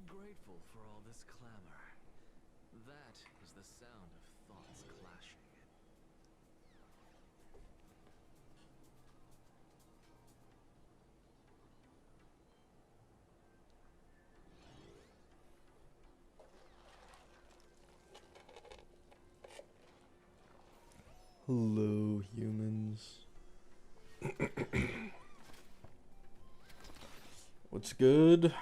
grateful for all this clamor. That is the sound of thoughts clashing. Hello, humans. What's good?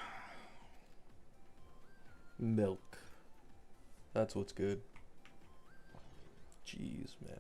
Milk. That's what's good. Jeez, man.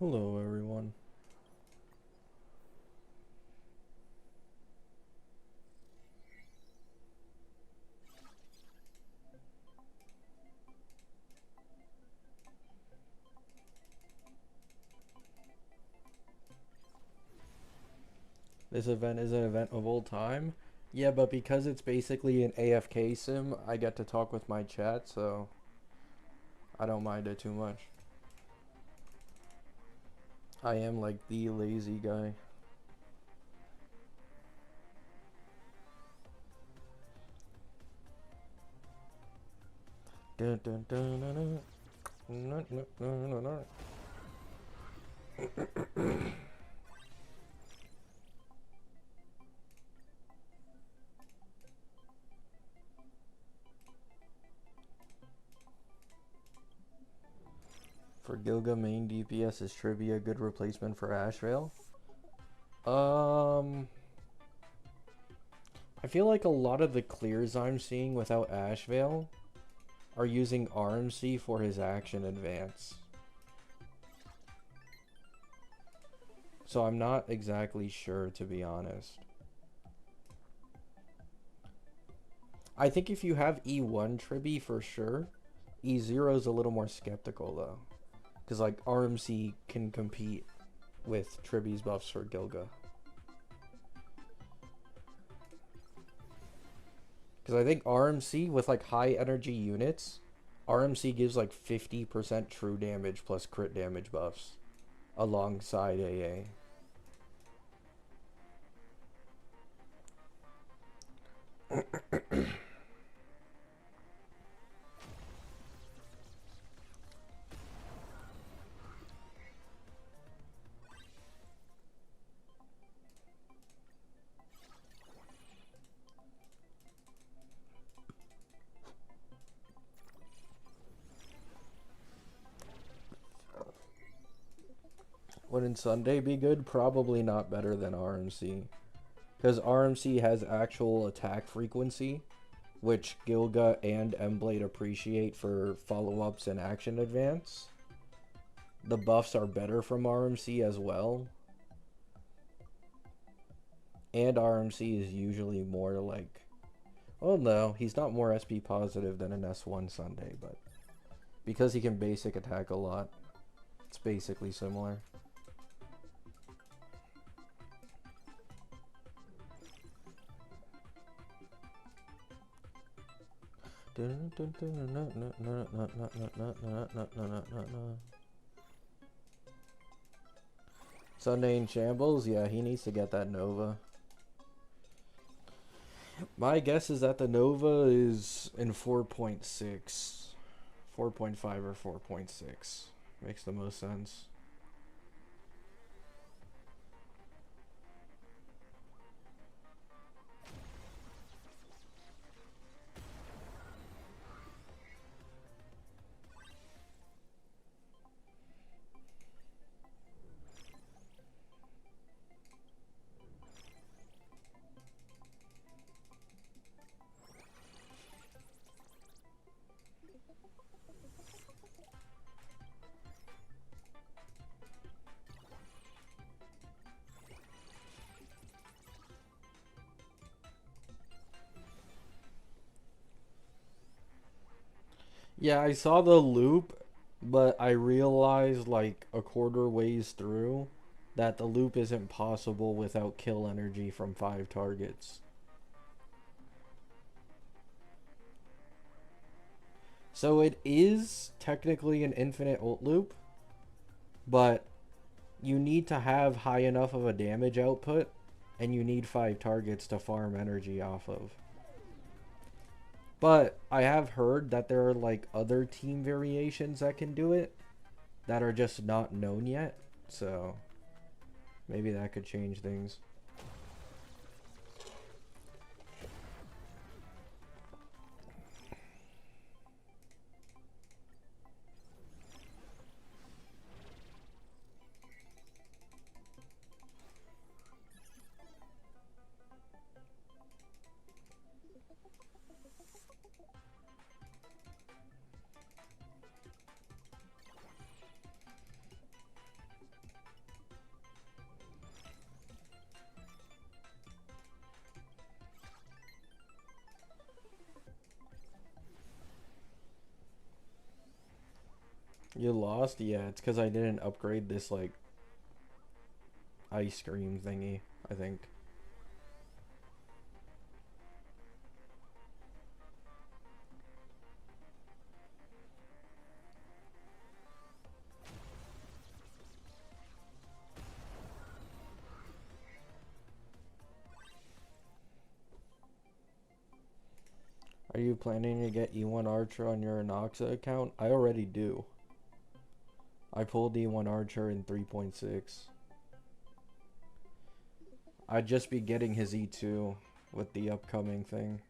Hello, everyone. This event is an event of old time. Yeah, but because it's basically an AFK sim, I get to talk with my chat, so I don't mind it too much. I am like the lazy guy. Dun, dun, dun, dun, dun. Dun, dun, dun, dun, dun. For Gilga main DPS, is Trivia a good replacement for Ashvale? I feel like a lot of the clears I'm seeing without Ashvale are using RMC for his action advance. So I'm not exactly sure, to be honest. I think if you have E1 Tribby for sure, E0 is a little more skeptical though. Because like RMC can compete with Tribby's buffs for Gilga. Because I think RMC with like high energy units, RMC gives like 50% true damage plus crit damage buffs alongside AA. Wouldn't Sunday be good? Probably not better than RMC. Because RMC has actual attack frequency, which Gilga and Mblade appreciate for follow-ups and action advance. The buffs are better from RMC as well. And RMC is usually more like... Well, no, he's not more SP positive than an S1 Sunday, but... Because he can basic attack a lot, it's basically similar. Sunday in shambles? Yeah, he needs to get that Nova. My guess is that the Nova is in 4.6. 4.5 or 4.6. Makes the most sense. Yeah, I saw the loop. But I realized like a quarter ways through that the loop isn't possible without kill energy from 5 targets. So it is technically an infinite ult loop, but you need to have high enough of a damage output, and you need 5 targets to farm energy off of. But I have heard that there are like other team variations that can do it that are just not known yet, so maybe that could change things. You lost? Yeah, it's because I didn't upgrade this, like, ice cream thingy, I think. Are you planning to get E1 Archer on your Anoxa account? I already do. I pulled E1 Archer in 3.6. I'd just be getting his E2 with the upcoming thing.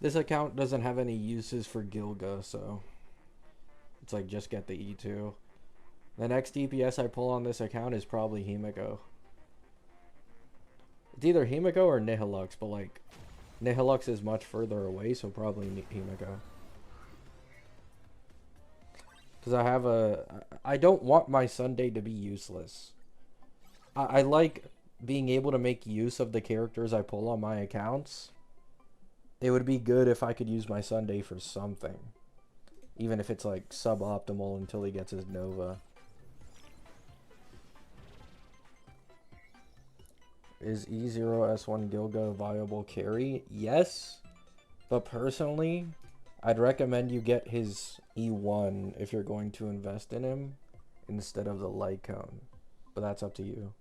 This account doesn't have any uses for Gilga, so it's like just get the E2. The next DPS I pull on this account is probably Himiko. It's either Himiko or Nihilux, but like Nihilux is much further away, so probably Himiko. Because I don't want my Sunday to be useless. I like being able to make use of the characters I pull on my accounts. It would be good if I could use my Sunday for something. Even if it's like suboptimal until he gets his Nova. Is E0S1 Gilga a viable carry? Yes. But personally, I'd recommend you get his E1 if you're going to invest in him instead of the light cone. But that's up to you.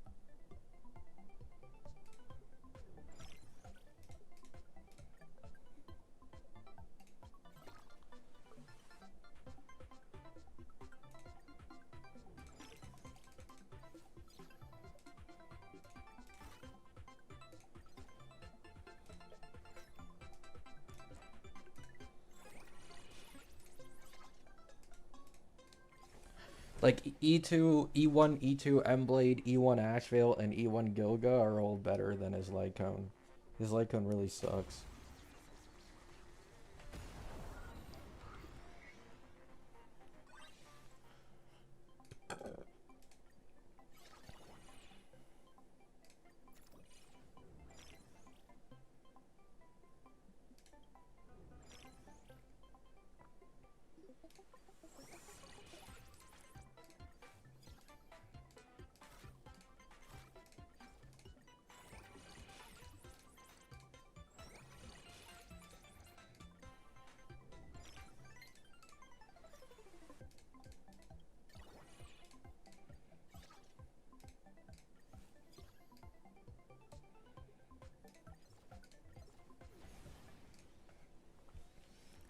Like E2, E1, E2 Emblade, E1 Ashvale, and E1 Gilga are all better than his light cone. His light cone really sucks.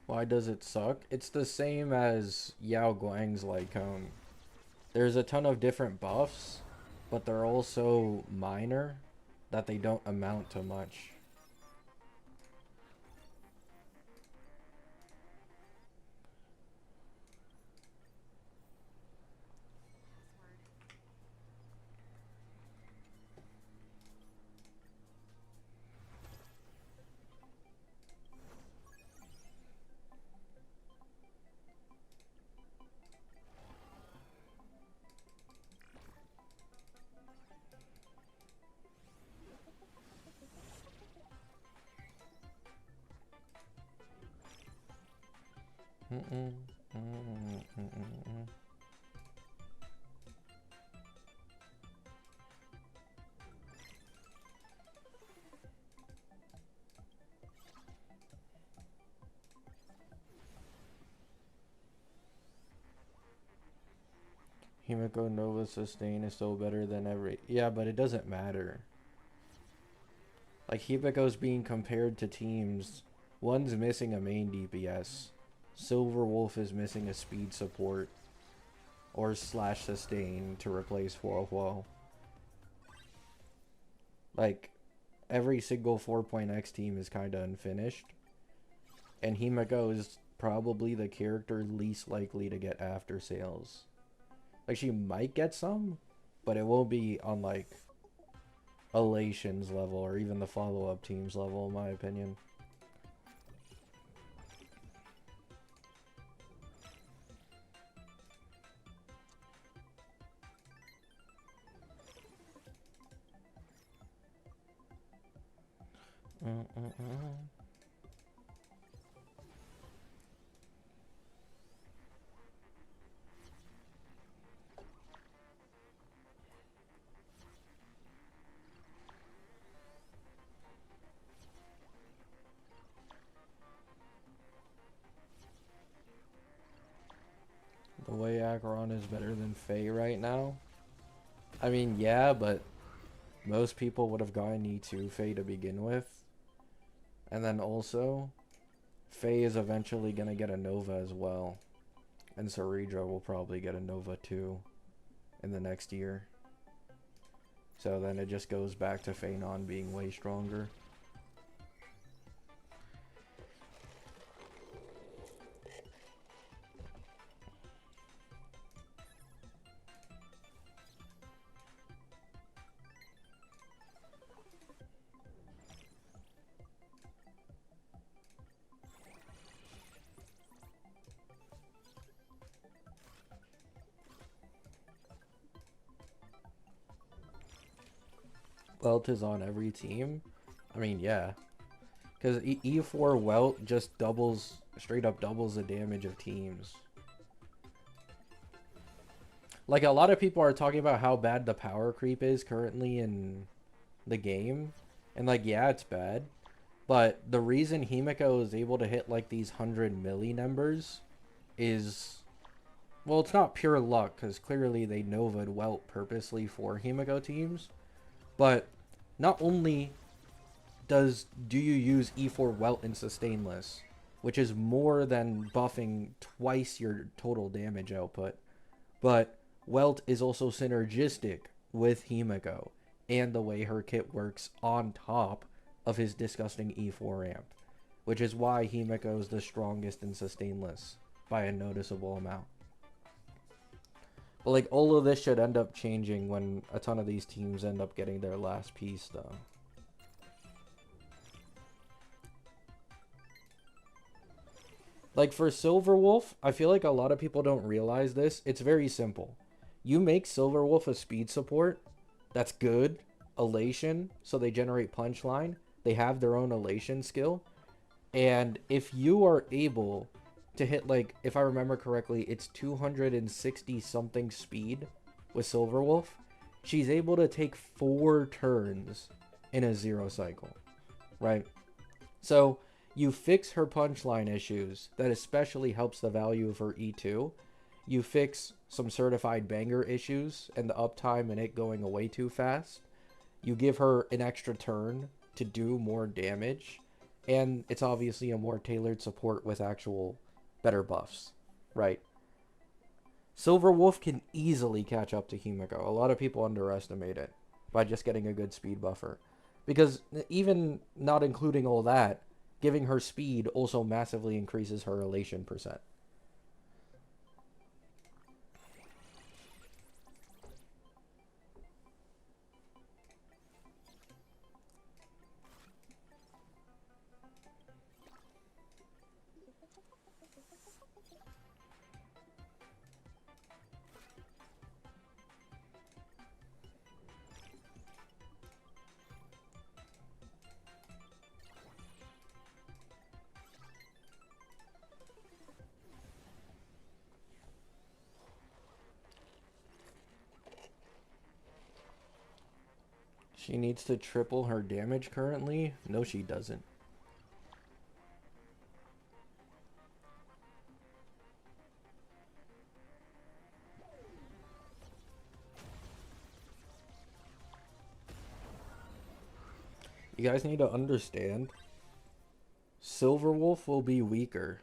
Why does it suck? It's the same as Yao Guang's light cone. There's a ton of different buffs, but they're all so minor that they don't amount to much. Himiko Nova Sustain is still better than every... Yeah, but it doesn't matter. Like, Himiko's being compared to teams. One's missing a main DPS. Silverwolf is missing a speed support. Or slash sustain to replace Huohuo. Like, every single 4.x team is kind of unfinished. And Himiko is probably the character least likely to get after sales. Like, she might get some, but it won't be on, like, Elation's level or even the follow-up team's level, in my opinion. The way Acheron is better than Faye right now? I mean, yeah, but most people would have gotten E2 Faye to begin with. And then also, Faye is eventually going to get a Nova as well. And Ceredra will probably get a Nova too in the next year. So then it just goes back to Fanon being way stronger. Welt is on every team? I mean, yeah. Because E4 Welt just doubles, straight up doubles the damage of teams. Like, a lot of people are talking about how bad the power creep is currently in the game. And, like, yeah, it's bad. But the reason Himiko is able to hit, like, these 100 milli numbers is... Well, it's not pure luck, because clearly they Nova'd Welt purposely for Himiko teams. But not only do you use E4 Welt in Sustainless, which is more than buffing twice your total damage output, but Welt is also synergistic with Himiko and the way her kit works on top of his disgusting E4 ramp, which is why Himiko is the strongest in Sustainless by a noticeable amount. But, like, all of this should end up changing when a ton of these teams end up getting their last piece, though. Like, for Silverwolf, I feel like a lot of people don't realize this. It's very simple. You make Silverwolf a speed support. That's good. Elation, so they generate punchline. They have their own elation skill. And if you are able... to hit, like, if I remember correctly, it's 260 something speed with Silverwolf. She's able to take 4 turns in a 0 cycle, right? So you fix her punchline issues. That especially helps the value of her E2. You fix some certified banger issues and the uptime and it going away too fast. You give her an extra turn to do more damage. And it's obviously a more tailored support with actual better buffs, right? Silverwolf can easily catch up to Himiko. A lot of people underestimate it by just getting a good speed buffer. Because even not including all that, giving her speed also massively increases her elation percent. She needs to triple her damage currently? No, she doesn't. You guys need to understand, Silverwolf will be weaker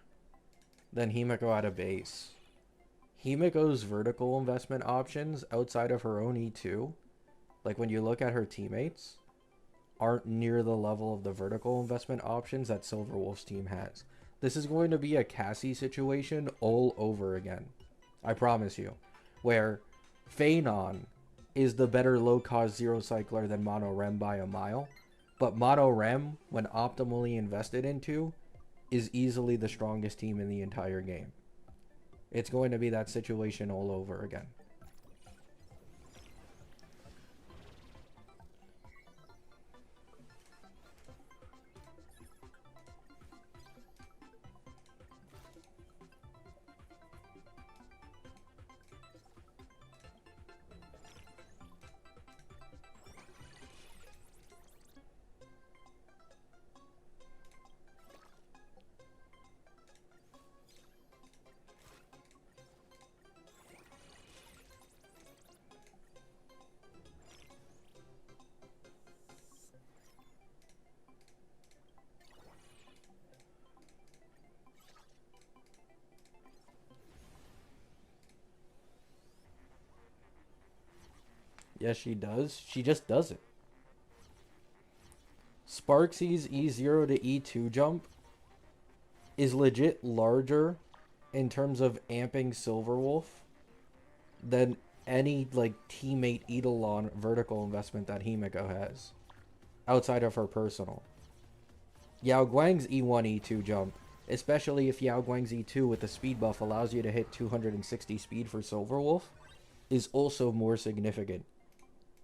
than Himeko at a base. Himeko's vertical investment options outside of her own E2, like when you look at her teammates, aren't near the level of the vertical investment options that Silverwolf's team has. This is going to be a Cassie situation all over again. I promise you. Where Phanon is the better low-cost zero cycler than Mono Rem by a mile. But Mono Rem, when optimally invested into, is easily the strongest team in the entire game. It's going to be that situation all over again. Yes, she does. She just doesn't. Sparksy's E0 to E2 jump is legit larger in terms of amping Silverwolf than any like teammate Eidolon vertical investment that Himeko has outside of her personal. Yao Guang's E1 E2 jump, especially if Yao Guang's E2 with the speed buff allows you to hit 260 speed for Silverwolf, is also more significant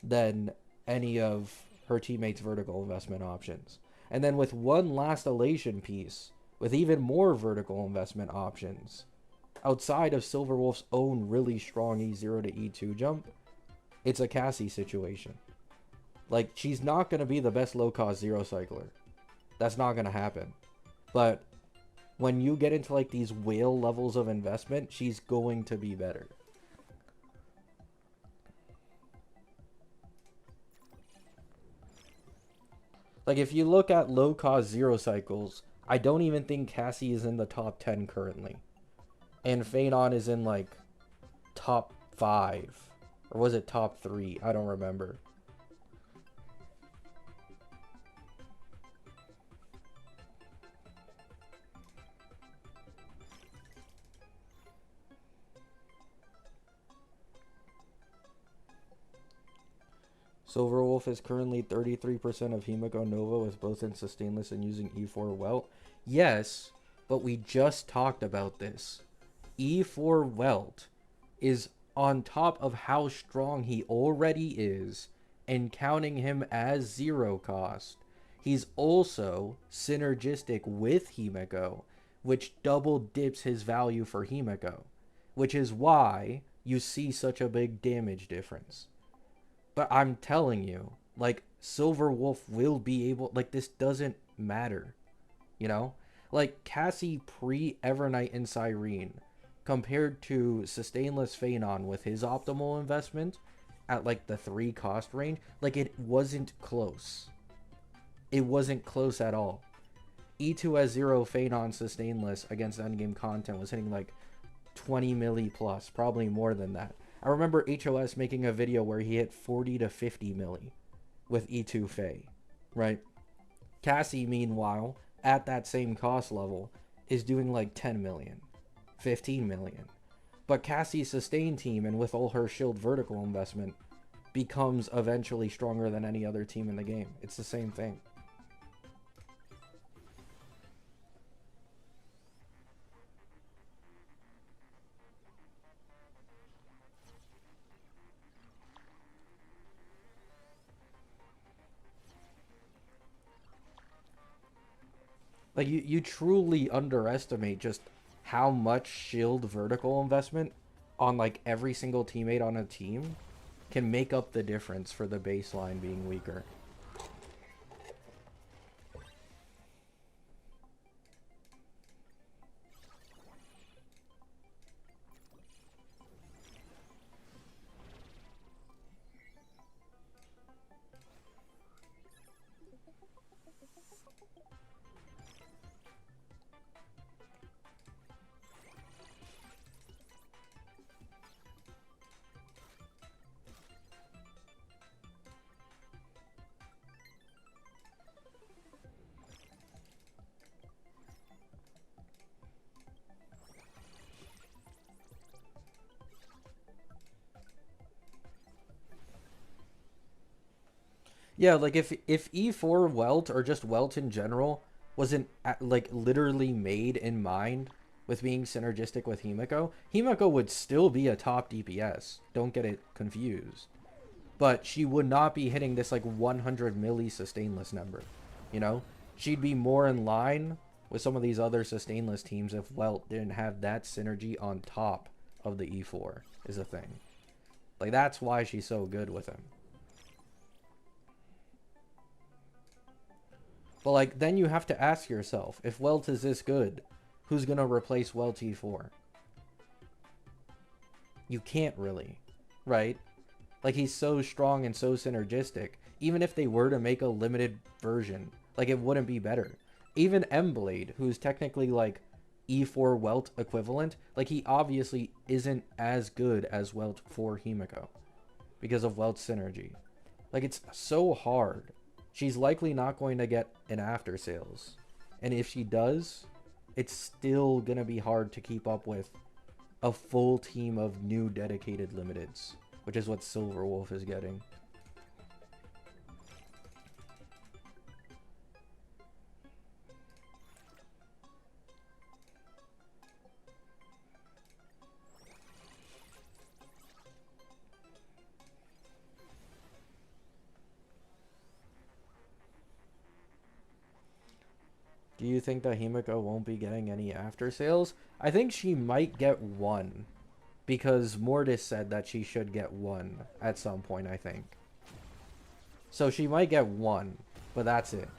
than any of her teammates' vertical investment options. And then with one last elation piece, with even more vertical investment options, outside of Silverwolf's own really strong E0 to E2 jump, it's a Cassie situation. Like, she's not going to be the best low-cost zero cycler. That's not going to happen. But when you get into like these whale levels of investment, she's going to be better. Like, if you look at low-cost zero cycles, I don't even think Cassie is in the top 10 currently. And Phanon is in, like, top 5. Or was it top 3? I don't remember. Silverwolf is currently 33% of Himeko Nova with both in Sustainless and using E4 Welt. Yes, but we just talked about this. E4 Welt is on top of how strong he already is and counting him as zero cost. He's also synergistic with Himeko, which double dips his value for Himeko, which is why you see such a big damage difference. But I'm telling you, like, Silverwolf will be able, like, this doesn't matter, you know? Like, Cassie pre-Evernight and Cyrene, compared to Sustainless Phanon with his optimal investment at, like, the 3 cost range, like, it wasn't close. It wasn't close at all. E2S0 Phanon Sustainless against endgame content was hitting, like, 20 milli plus, probably more than that. I remember HOS making a video where he hit 40 to 50 milli with E2 Faye, right? Cassie, meanwhile, at that same cost level, is doing like 10 million, 15 million. But Cassie's sustain team, and with all her shield vertical investment, becomes eventually stronger than any other team in the game. It's the same thing. Like, you truly underestimate just how much shield vertical investment on, like, every single teammate on a team can make up the difference for the baseline being weaker. Yeah, like if E4 Welt or just Welt in general wasn't like literally made in mind with being synergistic with Himiko, Himiko would still be a top DPS. Don't get it confused. But she would not be hitting this like 100 milli sustainless number. You know? She'd be more in line with some of these other sustainless teams if Welt didn't have that synergy on top of the E4 is a thing. Like that's why she's so good with him. But, like, then you have to ask yourself, if Welt is this good, who's going to replace Welt E4? You can't really, right? Like, he's so strong and so synergistic. Even if they were to make a limited version, like, it wouldn't be better. Even M-Blade, who's technically, like, E4 Welt equivalent, like, he obviously isn't as good as Welt for Himiko because of Welt's synergy. Like, it's so hard. She's likely not going to get an after sales. And if she does, it's still going to be hard to keep up with a full team of new dedicated limiteds, which is what Silverwolf is getting. Do you think that Himiko won't be getting any after sales? I think she might get one. Because Mortis said that she should get one at some point, I think. So she might get one, but that's it.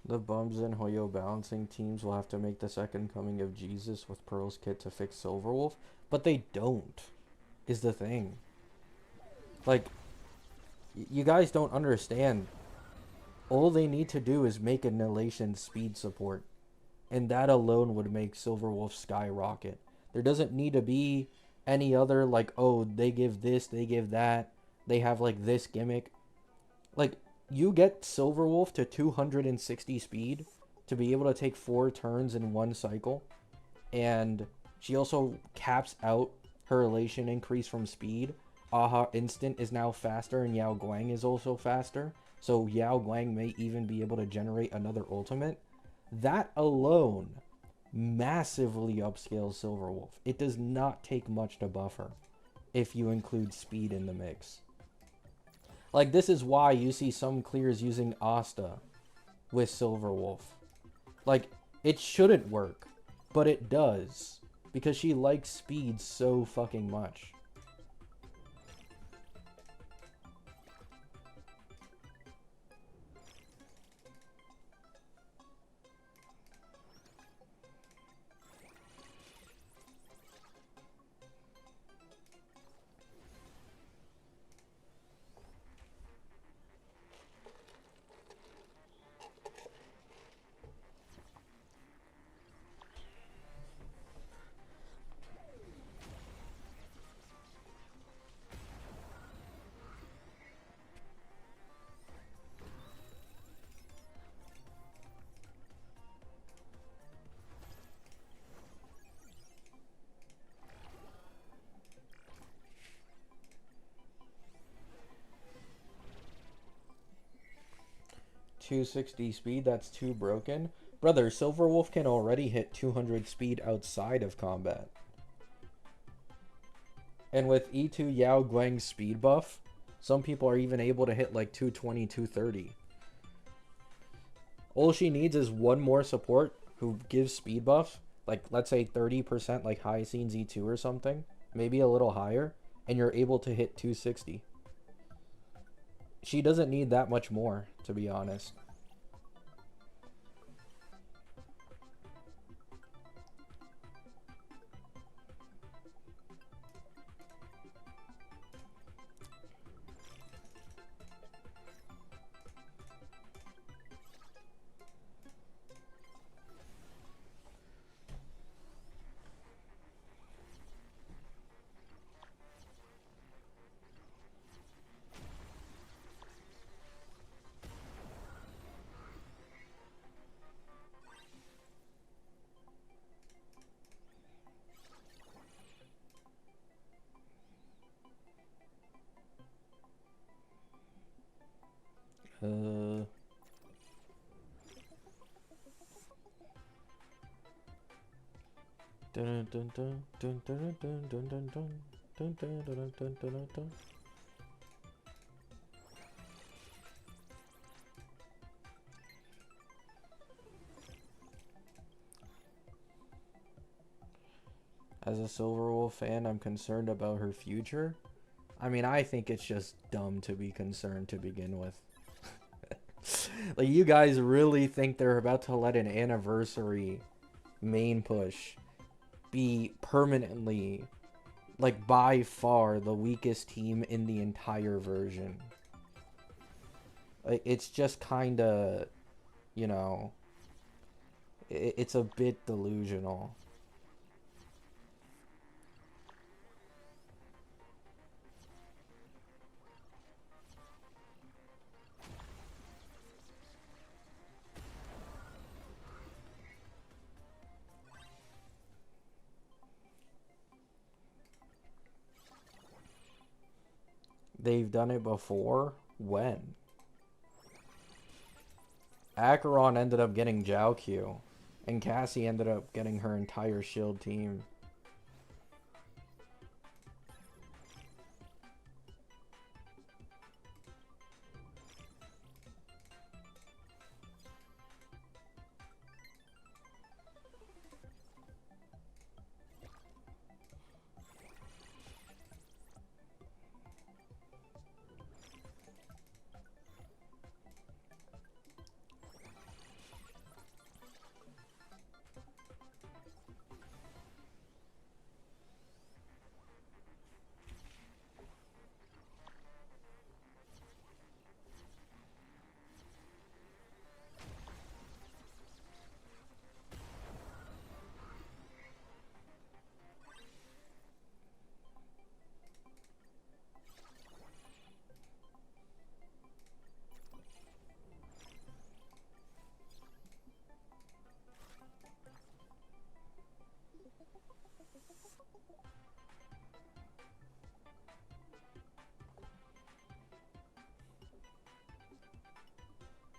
The Bums and Hoyo balancing teams will have to make the second coming of Jesus with Pearl's kit to fix Silverwolf, but they don't, is the thing. Like, you guys don't understand. All they need to do is make Annihilation speed support, and that alone would make Silverwolf skyrocket. There doesn't need to be any other, like, oh, they give this, they give that, they have, like, this gimmick. Like, you get Silverwolf to 260 speed to be able to take 4 turns in one cycle, and she also caps out her relation increase from speed. Aha Instant is now faster, and Yao Guang is also faster, so Yao Guang may even be able to generate another ultimate. That alone massively upscales Silverwolf. It does not take much to buff her if you include speed in the mix. Like, this is why you see some clears using Asta with Silverwolf. Like, it shouldn't work, but it does, because she likes speed so fucking much. 260 speed, that's too broken. Brother, Silverwolf can already hit 200 speed outside of combat. And with E2 Yao Guang's speed buff, some people are even able to hit like 220, 230. All she needs is one more support who gives speed buff, like let's say 30% like High Scenes E2 or something, maybe a little higher, and you're able to hit 260. She doesn't need that much more, to be honest. As a Silverwolf fan, I'm concerned about her future. I mean, I think it's just dumb to be concerned to begin with. Like, you guys really think they're about to let an anniversary main push be permanently, like, by far the weakest team in the entire version? Like, it's just kind of, you know, it's a bit delusional. They've done it before? When? Acheron ended up getting Jiaoqiu, and Cassie ended up getting her entire shield team.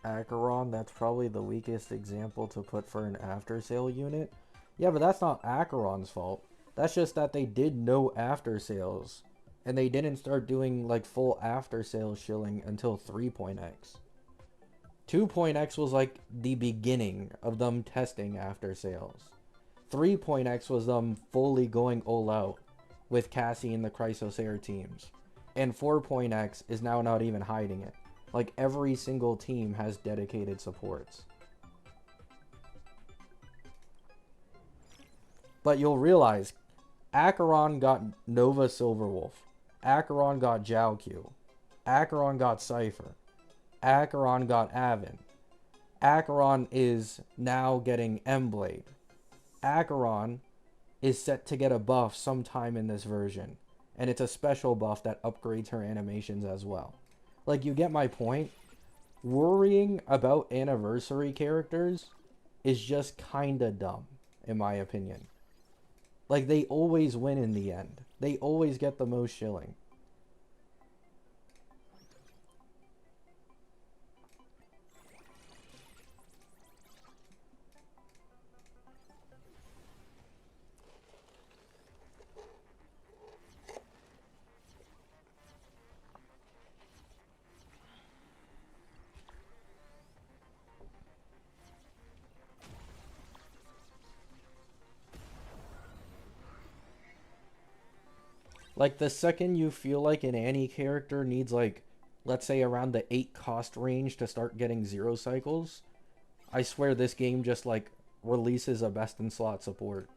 Acheron, that's probably the weakest example to put for an after sale unit. Yeah, but that's not Acheron's fault. That's just that they did no after sales. And they didn't start doing like full after sales shilling until 3.x. 2.x was like the beginning of them testing after sales. 3.x was them fully going all out with Cassie and the Chrysosaur teams. And 4.x is now not even hiding it. Like, every single team has dedicated supports. But you'll realize, Acheron got Nova Silverwolf. Acheron got Jiaoqiu. Acheron got Cypher. Acheron got Avon. Acheron is now getting Emblade. Acheron is set to get a buff sometime in this version. And it's a special buff that upgrades her animations as well. Like, you get my point. Worrying about anniversary characters is just kinda dumb, in my opinion. Like, they always win in the end. They always get the most shilling. Like, the second you feel like an Annie character needs, like, let's say around the 8 cost range to start getting 0 cycles, I swear this game just, like, releases a best in slot support.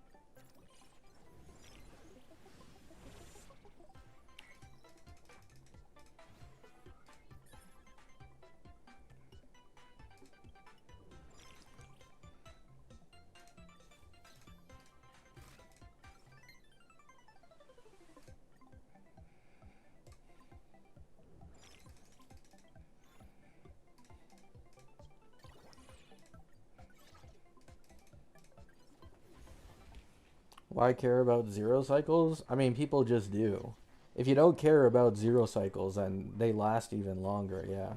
Why care about 0 cycles? I mean, people just do. If you don't care about 0 cycles, then they last even longer, yeah.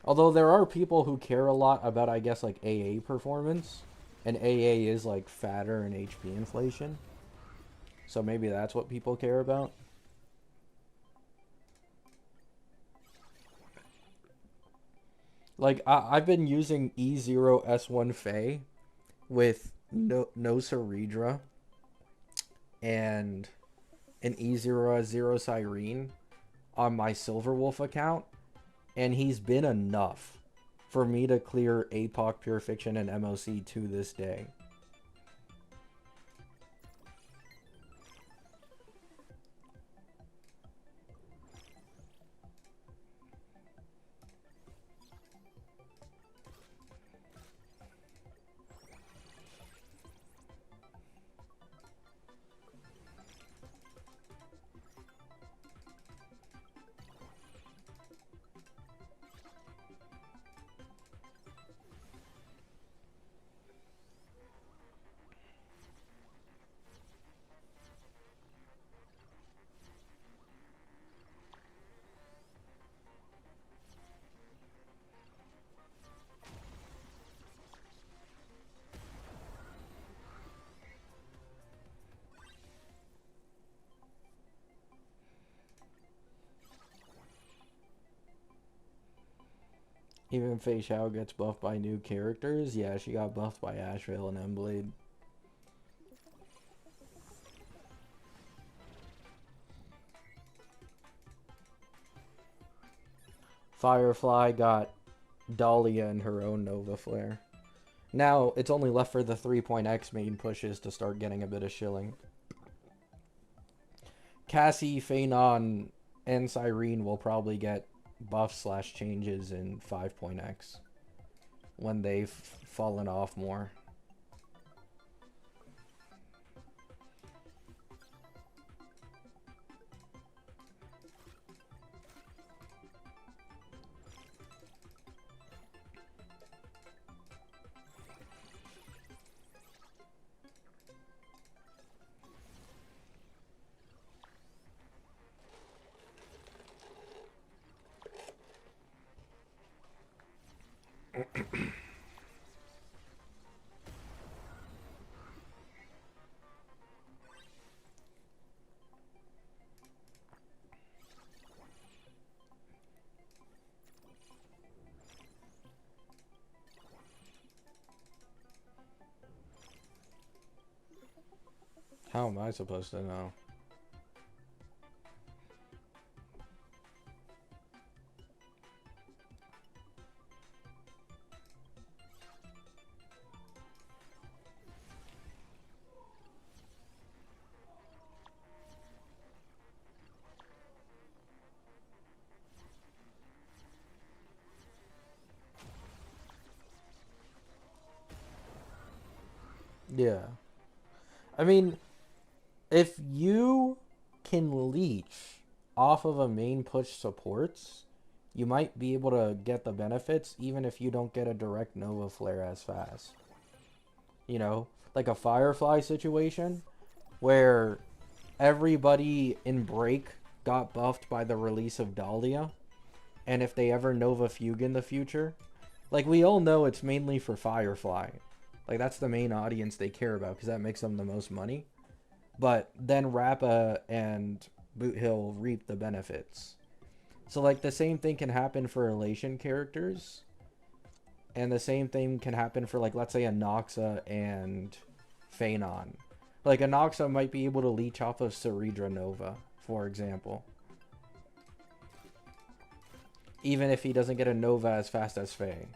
Although there are people who care a lot about, I guess, like AA performance. And AA is like fatter and HP inflation. So maybe that's what people care about. Like, I've been using E0S1 Faye with no Ceredra and an E0S0 Cyrene on my Silverwolf account, and he's been enough for me to clear APOC, Pure Fiction, and MOC to this day. Even Fei Xiao gets buffed by new characters. Yeah, she got buffed by Ashvale and Emblade. Firefly got Dahlia and her own Nova Flare. Now, it's only left for the 3.x main pushes to start getting a bit of shilling. Cassie, Phenon, and Cyrene will probably get buff/changes in 5.x when they've fallen off more. How am I supposed to know? Yeah. I mean, if you can leech off of a main push supports, you might be able to get the benefits even if you don't get a direct Nova Flare as fast. You know, like a Firefly situation where everybody in Break got buffed by the release of Dahlia, and if they ever Nova Fugue in the future, like, we all know it's mainly for Firefly. Like, that's the main audience they care about because that makes them the most money. But then Rappa and Boot Hill reap the benefits. So, like, the same thing can happen for Elation characters. And the same thing can happen for, like, let's say a Noxa and Phenon. Like, Anoxa might be able to leech off of Ceredra Nova, for example. Even if he doesn't get a Nova as fast as Faye.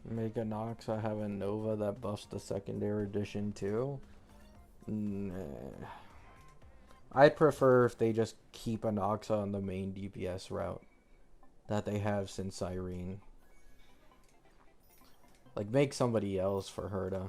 Mega Nox, I have a Nova that buffs the secondary edition too. Nah. I prefer if they just keep Anoxa on the main DPS route that they have since Irene. Like, make somebody else for her to...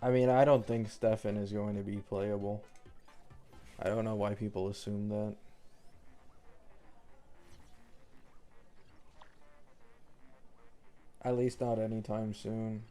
I mean, I don't think Stefan is going to be playable. I don't know why people assume that. At least not anytime soon.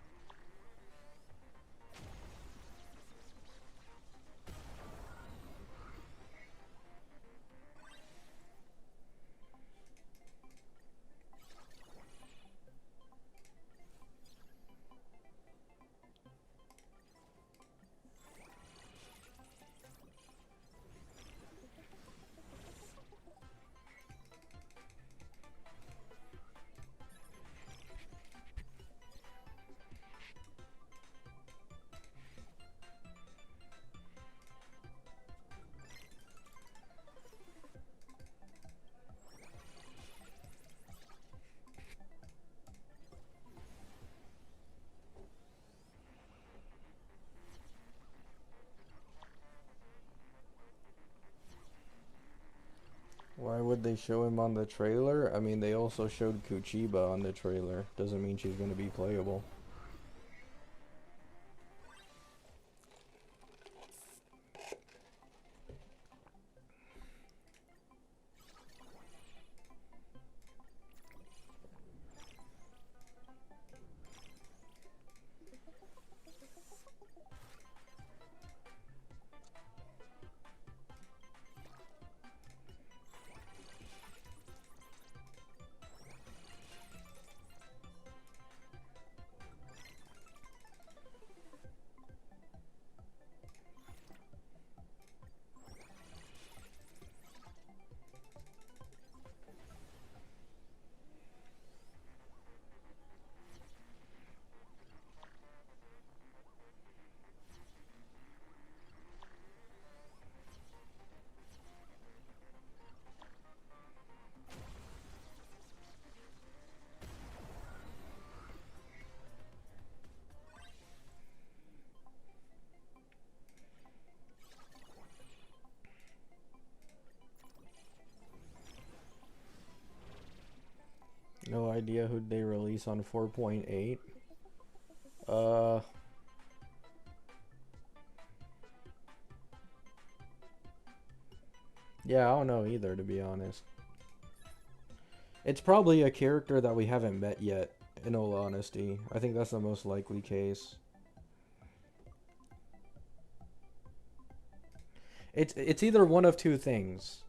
Why would they show him on the trailer? I mean, they also showed Kuchiba on the trailer. Doesn't mean she's going to be playable. No idea who they release on 4.8. Yeah, I don't know either, to be honest. It's probably a character that we haven't met yet, in all honesty. I think that's the most likely case. It's either one of two things.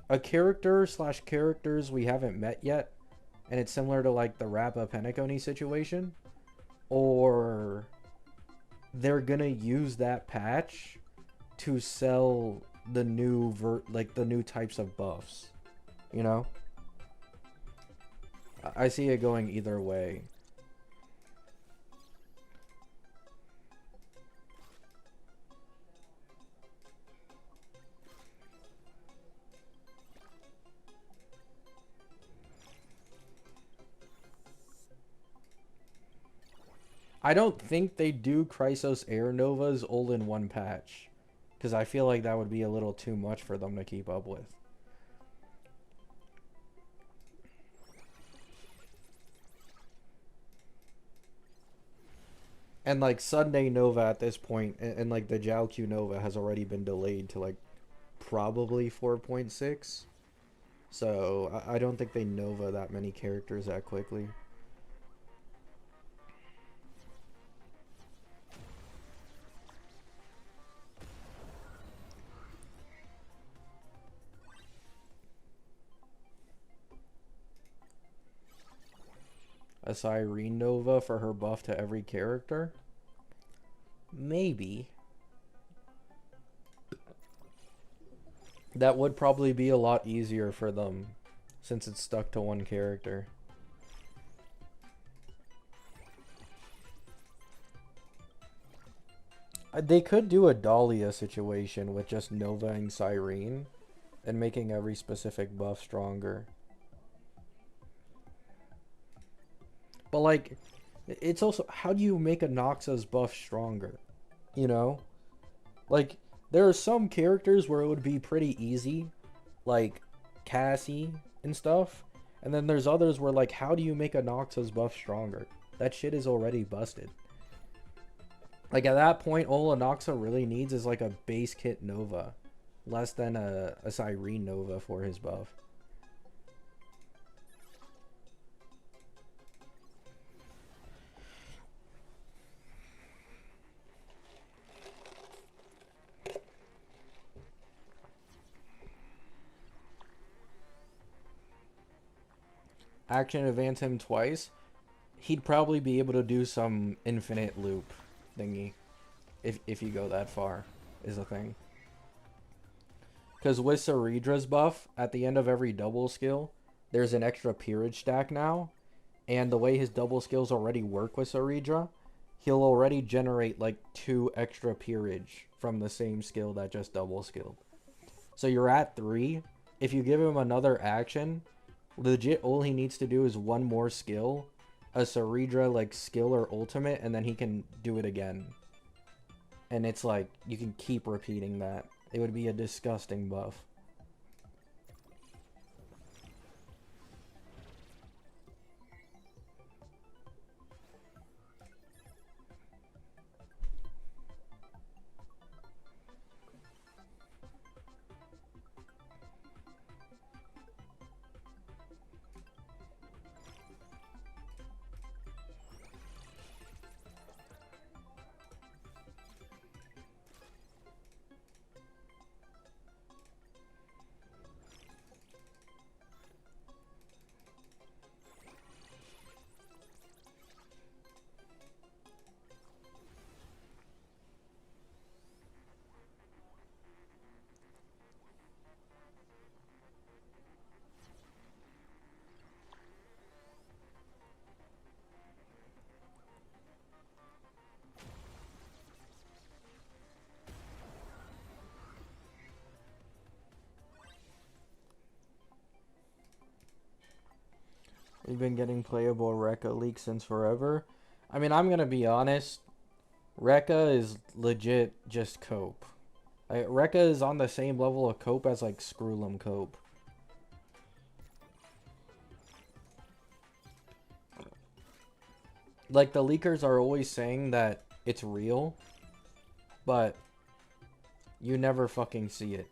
A character slash characters we haven't met yet, and it's similar to like the Rappa Penacony situation, or they're gonna use that patch to sell the new the new types of buffs, you know? I see it going either way. I don't think they do Chrysos Air Novas all in one patch, because I feel like that would be a little too much for them to keep up with. And like Sunday Nova at this point, and like the Jiaoqiu Nova has already been delayed to like probably 4.6. So I don't think they Nova that many characters that quickly. A Cyrene Nova for her buff to every character? Maybe. That would probably be a lot easier for them, since it's stuck to one character. They could do a Dahlia situation with just Novaing Cyrene and making every specific buff stronger. But like, it's also, how do you make a Noxa's buff stronger? You know? Like, there are some characters where it would be pretty easy, like Cassie and stuff. And then there's others where like, how do you make a Noxa's buff stronger? That shit is already busted. Like at that point, all a Noxa really needs is like a base kit Nova. Less than a Cyrene Nova for his buff. Action advance him twice, he'd probably be able to do some infinite loop thingy. If you go that far, is the thing. Because with Saridra's buff, at the end of every double skill, there's an extra peerage stack now. And the way his double skills already work with Saridra, he'll already generate like 2 extra peerage from the same skill that just double skilled. So you're at 3. If you give him another action, legit all he needs to do is one more skill, a Saridra like skill or ultimate, and then he can do it again. And it's like, you can keep repeating that. It would be a disgusting buff. We've been getting playable Rekka leaks since forever. I mean, I'm gonna be honest. Rekka is legit just Cope. Like, Rekka is on the same level of Cope as like Screwlum Cope. Like, the leakers are always saying that it's real, but you never fucking see it.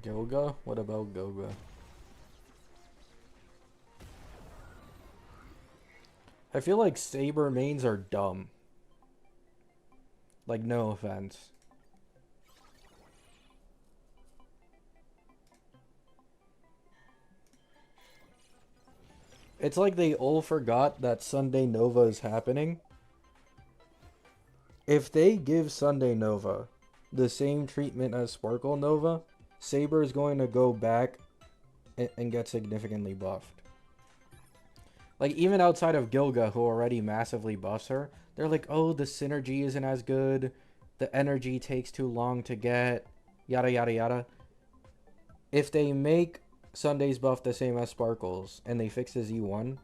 Goga? What about Goga? I feel like Saber mains are dumb. Like, no offense. It's like they all forgot that Sunday Nova is happening. If they give Sunday Nova the same treatment as Sparkle Nova, Saber is going to go back and get significantly buffed. Like, even outside of Gilga, who already massively buffs her, they're like, oh, the synergy isn't as good, the energy takes too long to get, yada yada yada. If they make Sunday's buff the same as Sparkle's, and they fix his E1,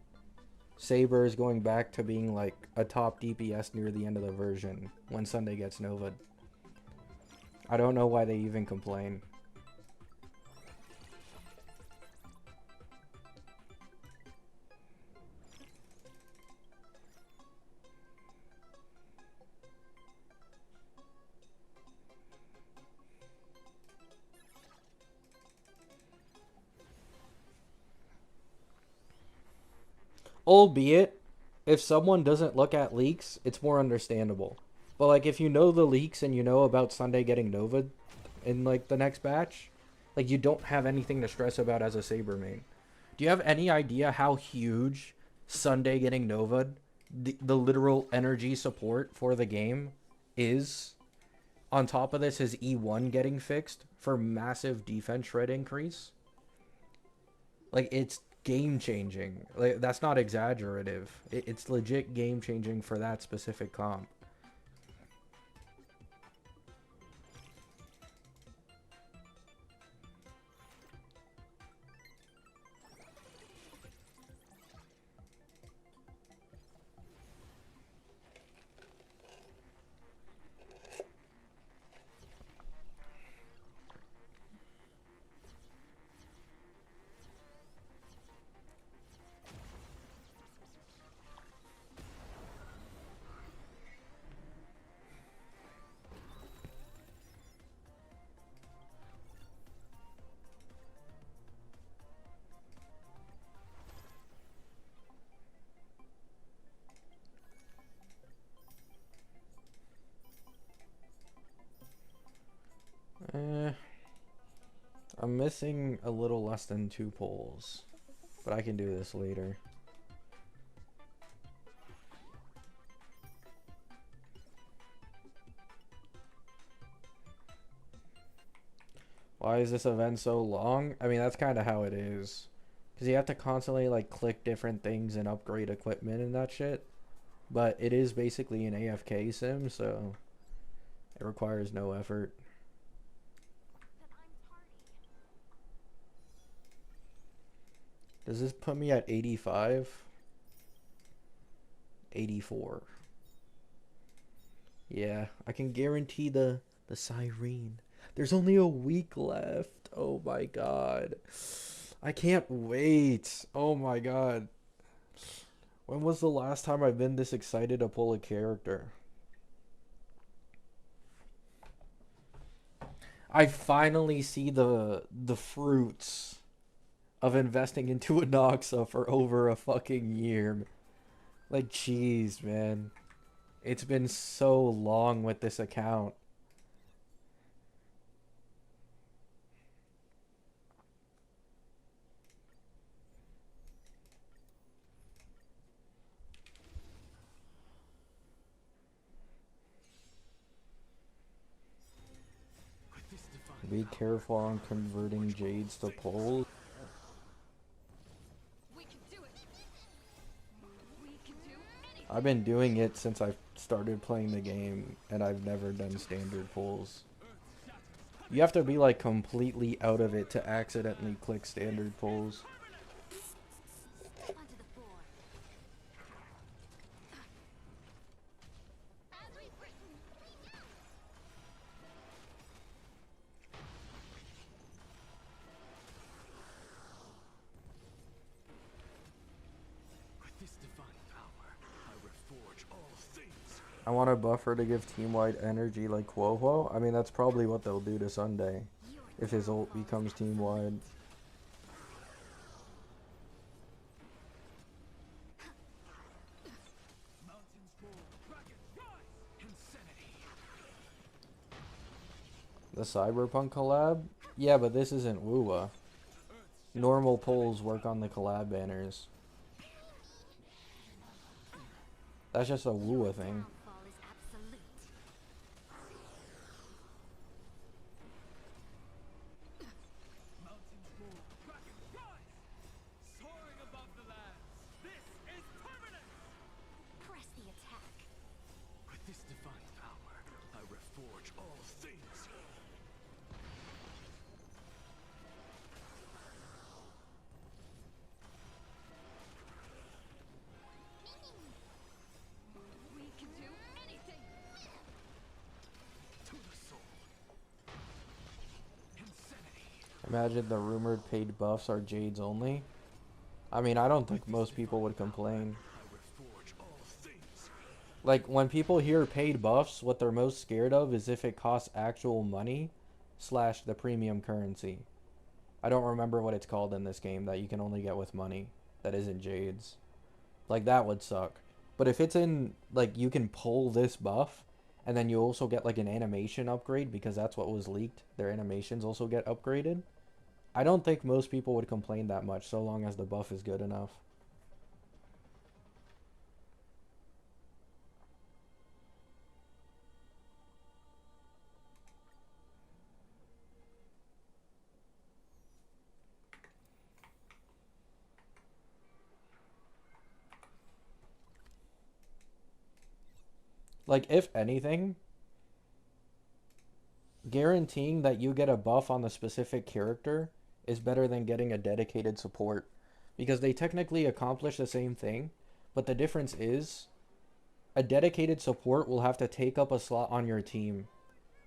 Saber is going back to being like a top DPS near the end of the version when Sunday gets Nova'd. I don't know why they even complain. Albeit, if someone doesn't look at leaks, it's more understandable. But like, if you know the leaks and you know about Sunday getting Nova in like the next batch, like, you don't have anything to stress about as a Saber main. Do you have any idea how huge Sunday getting Nova, the literal energy support for the game, is? On top of this, his E1 getting fixed for massive defense shred increase. Like, it's game changing. Like, that's not exaggerative. It's legit game changing for that specific comp. I'm missing a little less than 2 pulls, but I can do this later. Why is this event so long? I mean, that's kind of how it is. Because you have to constantly, like, click different things and upgrade equipment and that shit. But it is basically an AFK sim, so it requires no effort. Does this put me at 85? 84. Yeah, I can guarantee the Cyrene. There's only a week left. Oh my god. I can't wait. Oh my god. When was the last time I've been this excited to pull a character? I finally see the fruits of investing into a Noxa for over a fucking year. Like, jeez, man. It's been so long with this account. Be careful on converting Jades to poles. I've been doing it since I started playing the game, and I've never done standard pulls. You have to be like completely out of it to accidentally click standard pulls. Onto the board. As we've written, we do. With this divine power, I reforge all things. I want a buffer to give team-wide energy like Quovo. I mean, that's probably what they'll do to Sunday. Your If his ult downfall is becomes team-wide. Mountains roar, dragons rise. Insanity. The Cyberpunk collab? Yeah, but this isn't Woowa. Normal polls work on the collab banners. That's just a Woowa thing. downfall is absolute. Mountains roar, dragons rise. Soaring above the lands. This is permanent. Press the attack. With this divine power, I reforge all things. We can do anything. To the soul. Insanity. Imagine the rumored paid buffs are Jade's only. I mean, I don't think most people would complain. I reforge all things. Like, when people hear paid buffs, what they're most scared of is if it costs actual money slash the premium currency. I don't remember what it's called in this game that you can only get with money that isn't Jade's. Like, that would suck. But if it's in, like, you can pull this buff, and then you also get, like, an animation upgrade, because that's what was leaked. Their animations also get upgraded. I don't think most people would complain that much, so long as the buff is good enough. Like, if anything, guaranteeing that you get a buff on the specific character is better than getting a dedicated support. Because they technically accomplish the same thing, but the difference is a dedicated support will have to take up a slot on your team,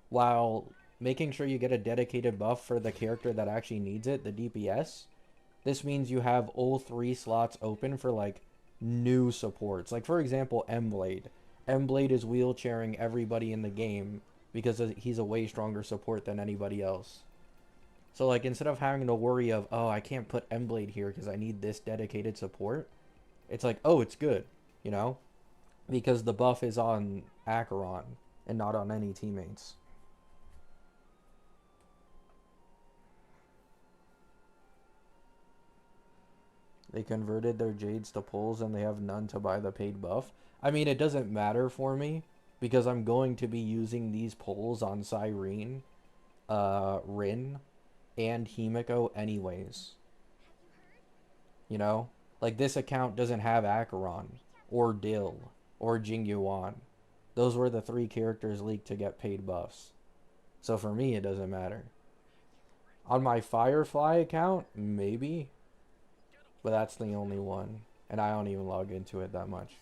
while making sure you get a dedicated buff for the character that actually needs it, the DPS. This means you have all 3 slots open for, like, new supports. Like, for example, M-Blade. M-Blade is wheelchairing everybody in the game because he's a way stronger support than anybody else. So, like, instead of having to worry of, oh, I can't put M-Blade here because I need this dedicated support, it's like, oh, it's good, you know? Because the buff is on Acheron and not on any teammates. They converted their Jades to pulls and they have none to buy the paid buff. I mean, it doesn't matter for me because I'm going to be using these pulls on Cyrene, Rin, and Himiko anyways. You know? Like, this account doesn't have Acheron, or Dill, or Jingyuan. Those were the 3 characters leaked to get paid buffs. So for me, it doesn't matter. On my Firefly account, maybe. But that's the only one. And I don't even log into it that much.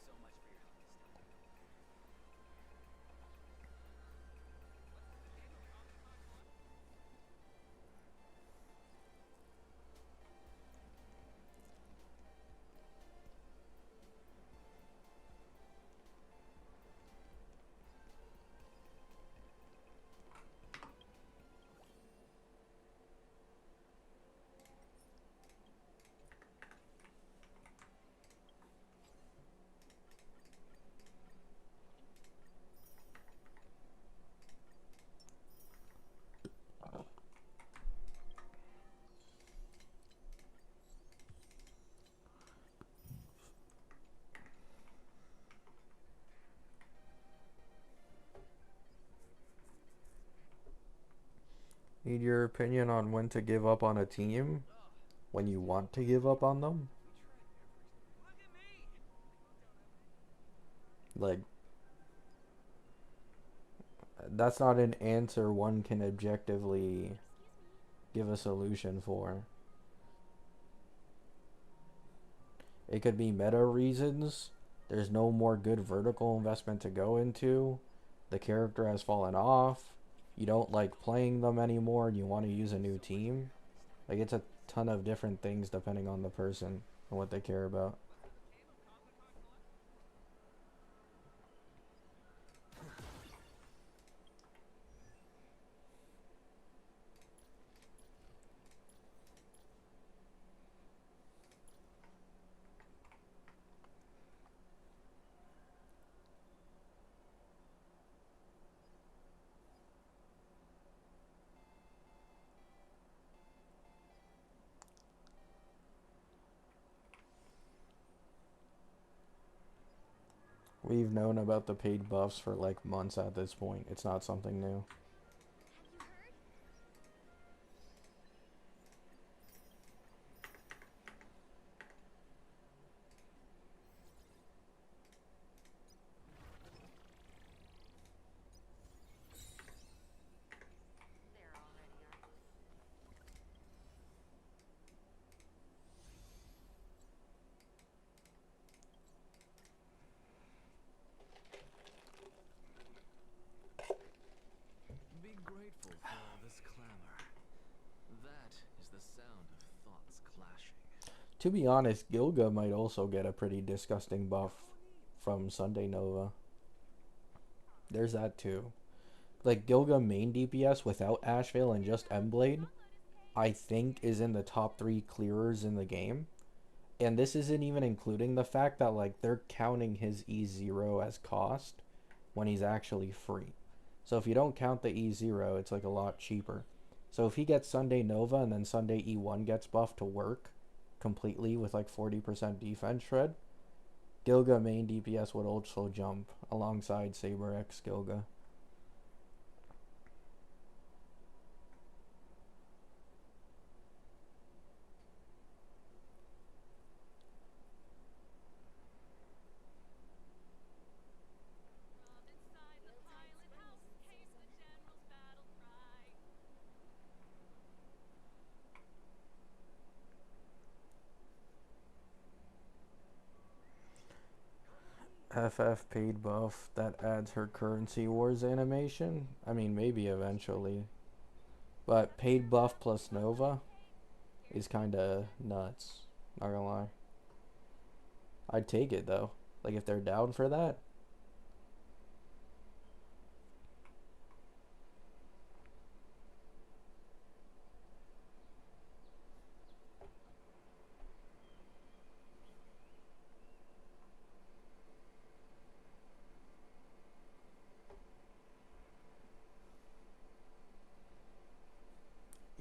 Need your opinion on when to give up on a team? When you want to give up on them? Like, That's not an answer one can objectively give a solution for. It could be meta reasons. There's no more good vertical investment to go into. The character has fallen off. You don't like playing them anymore and you want to use a new team. Like, it's a ton of different things depending on the person and what they care about. We've known about the paid buffs for like months at this point. It's not something new. There already are. Be grateful for all this clamor. That is the sound of thoughts clashing. To be honest, Gilga might also get a pretty disgusting buff from Sunday Nova. There's that too. Like, Gilga main DPS without Ashvale and just Emblade, I think is in the top 3 clearers in the game. And this isn't even including the fact that like they're counting his E0 as cost when he's actually free. So if you don't count the E0, it's like a lot cheaper. So if he gets Sunday Nova and then Sunday E1 gets buffed to work completely with like 40% defense shred, Gilga main DPS would also jump alongside Saber X Gilga. From inside the pilot house came the general's battle cry. FF paid buff that adds her currency wars animation. I mean, maybe eventually. But paid buff plus Nova is kind of nuts. Not gonna lie. I'd take it though. Like, if they're down for that.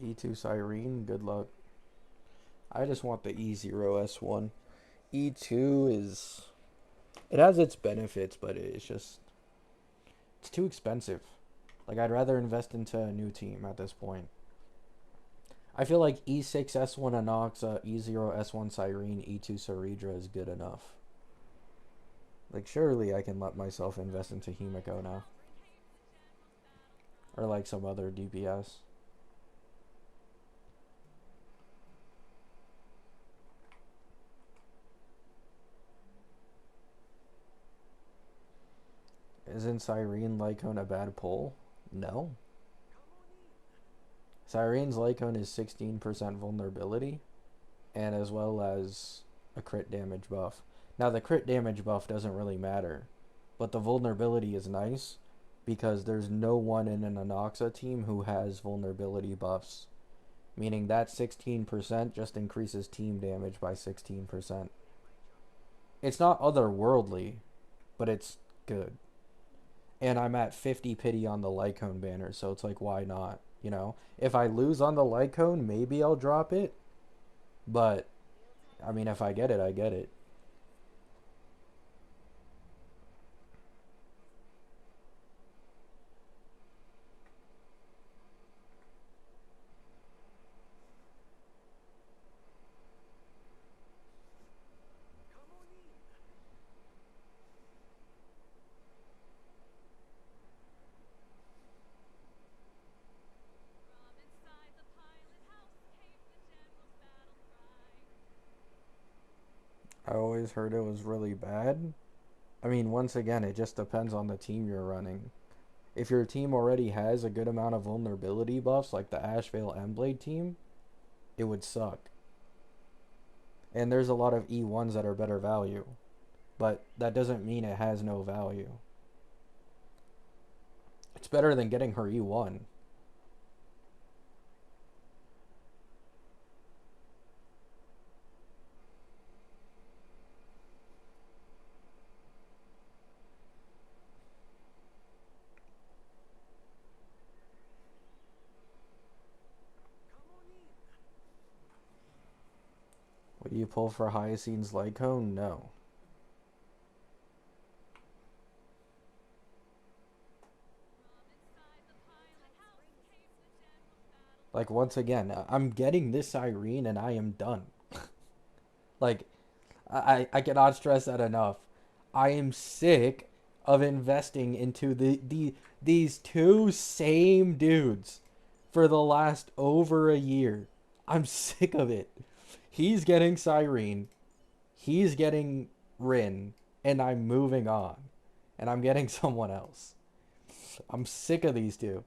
E2 Cyrene, good luck. I just want the E0S1. E2 is... It has its benefits, but it's just... It's too expensive. Like, I'd rather invest into a new team at this point. I feel like E6 S1 Anoxa, E0 S1 Cyrene, E2 Saridra is good enough. Like, surely I can let myself invest into Himiko now. Or like some other DPS. Isn't Cyrene Lycone a bad pull? No. Cyrene's Lycone is 16% vulnerability, and as well as a crit damage buff. Now the crit damage buff doesn't really matter, but the vulnerability is nice because there's no one in an Anoxa team who has vulnerability buffs. Meaning that 16% just increases team damage by 16%. It's not otherworldly, but it's good. And I'm at 50 pity on the Lycone banner, so it's like, why not? You know? If I lose on the Lycone, maybe I'll drop it. But, I mean, if I get it, I get it. always heard it was really bad. I mean, once again, it just depends on the team you're running. If your team already has a good amount of vulnerability buffs, like the Ashvale Emblade team, it would suck. And there's a lot of E1s that are better value. But that doesn't mean it has no value. It's better than getting her E1. Would you pull for Hyacine's Lycone? No. Like, once again, I'm getting this Irene and I am done. Like, I cannot stress that enough. I am sick of investing into these two same dudes for the last over a year. I'm sick of it. He's getting Cyrene, he's getting Rin, and I'm moving on. And I'm getting someone else. I'm sick of these two.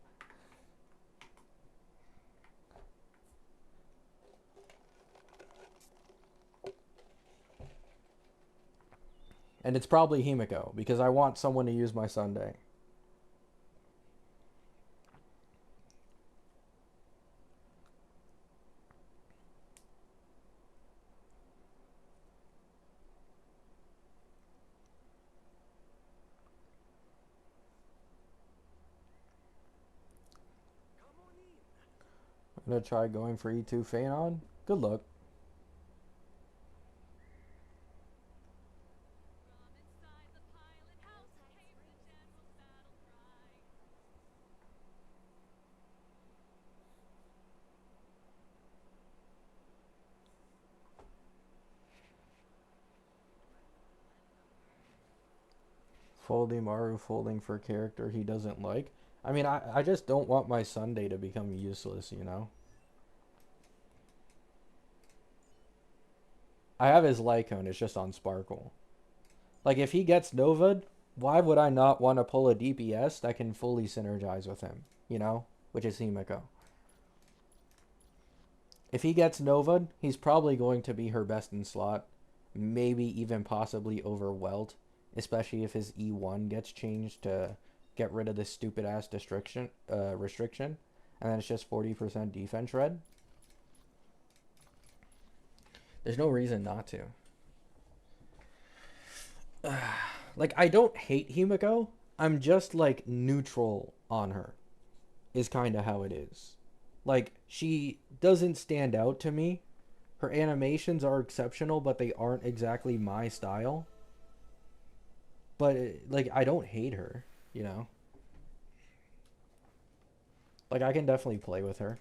And it's probably Himiko, because I want someone to use my Sunday. I'm gonna try going for E2 Phanon. Good luck. Folding Maru, folding for character he doesn't like. I mean, I just don't want my Sunday to become useless, you know? I have his Lycone, it's just on Sparkle. Like, if he gets Nova'd, why would I not want to pull a DPS that can fully synergize with him, you know? Which is Himiko. If he gets Nova'd, he's probably going to be her best in slot. Maybe even possibly over Welt. Especially if his E1 gets changed to get rid of this stupid ass restriction. And then it's just 40% defense red. There's no reason not to. Like, I don't hate Himiko. I'm just, like, neutral on her. Is kind of how it is. Like, she doesn't stand out to me. Her animations are exceptional, but they aren't exactly my style. But, like, I don't hate her, you know? Like, I can definitely play with her.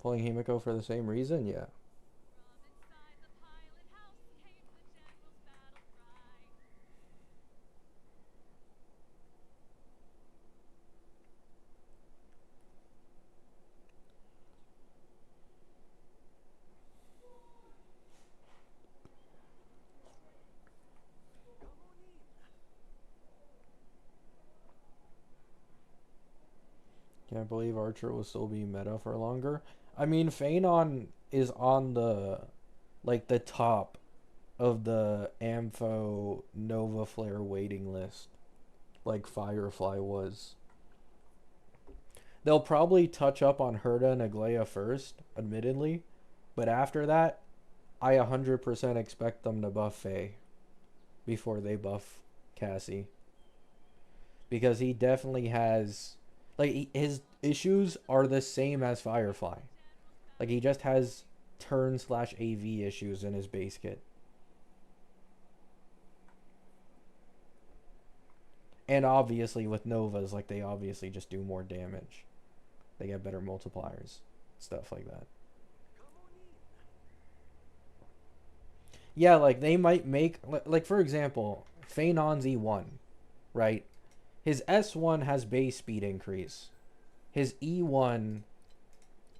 Pulling Himiko for the same reason? Yeah. Can't believe Archer will still be meta for longer. I mean, Phanon is on the, like, the top of the Ampho Nova Flare waiting list. Like Firefly was. They'll probably touch up on Herta and Aglaya first, admittedly. But after that, I 100% expect them to buff Faye before they buff Cassie. Because he definitely has... Like, his issues are the same as Firefly. Like, he just has turn/AV issues in his base kit. And obviously with Novas, like, they obviously just do more damage. They get better multipliers. Stuff like that. Yeah, like, they might make... Like, for example, Phanon's E1, right? His S1 has base speed increase. His E1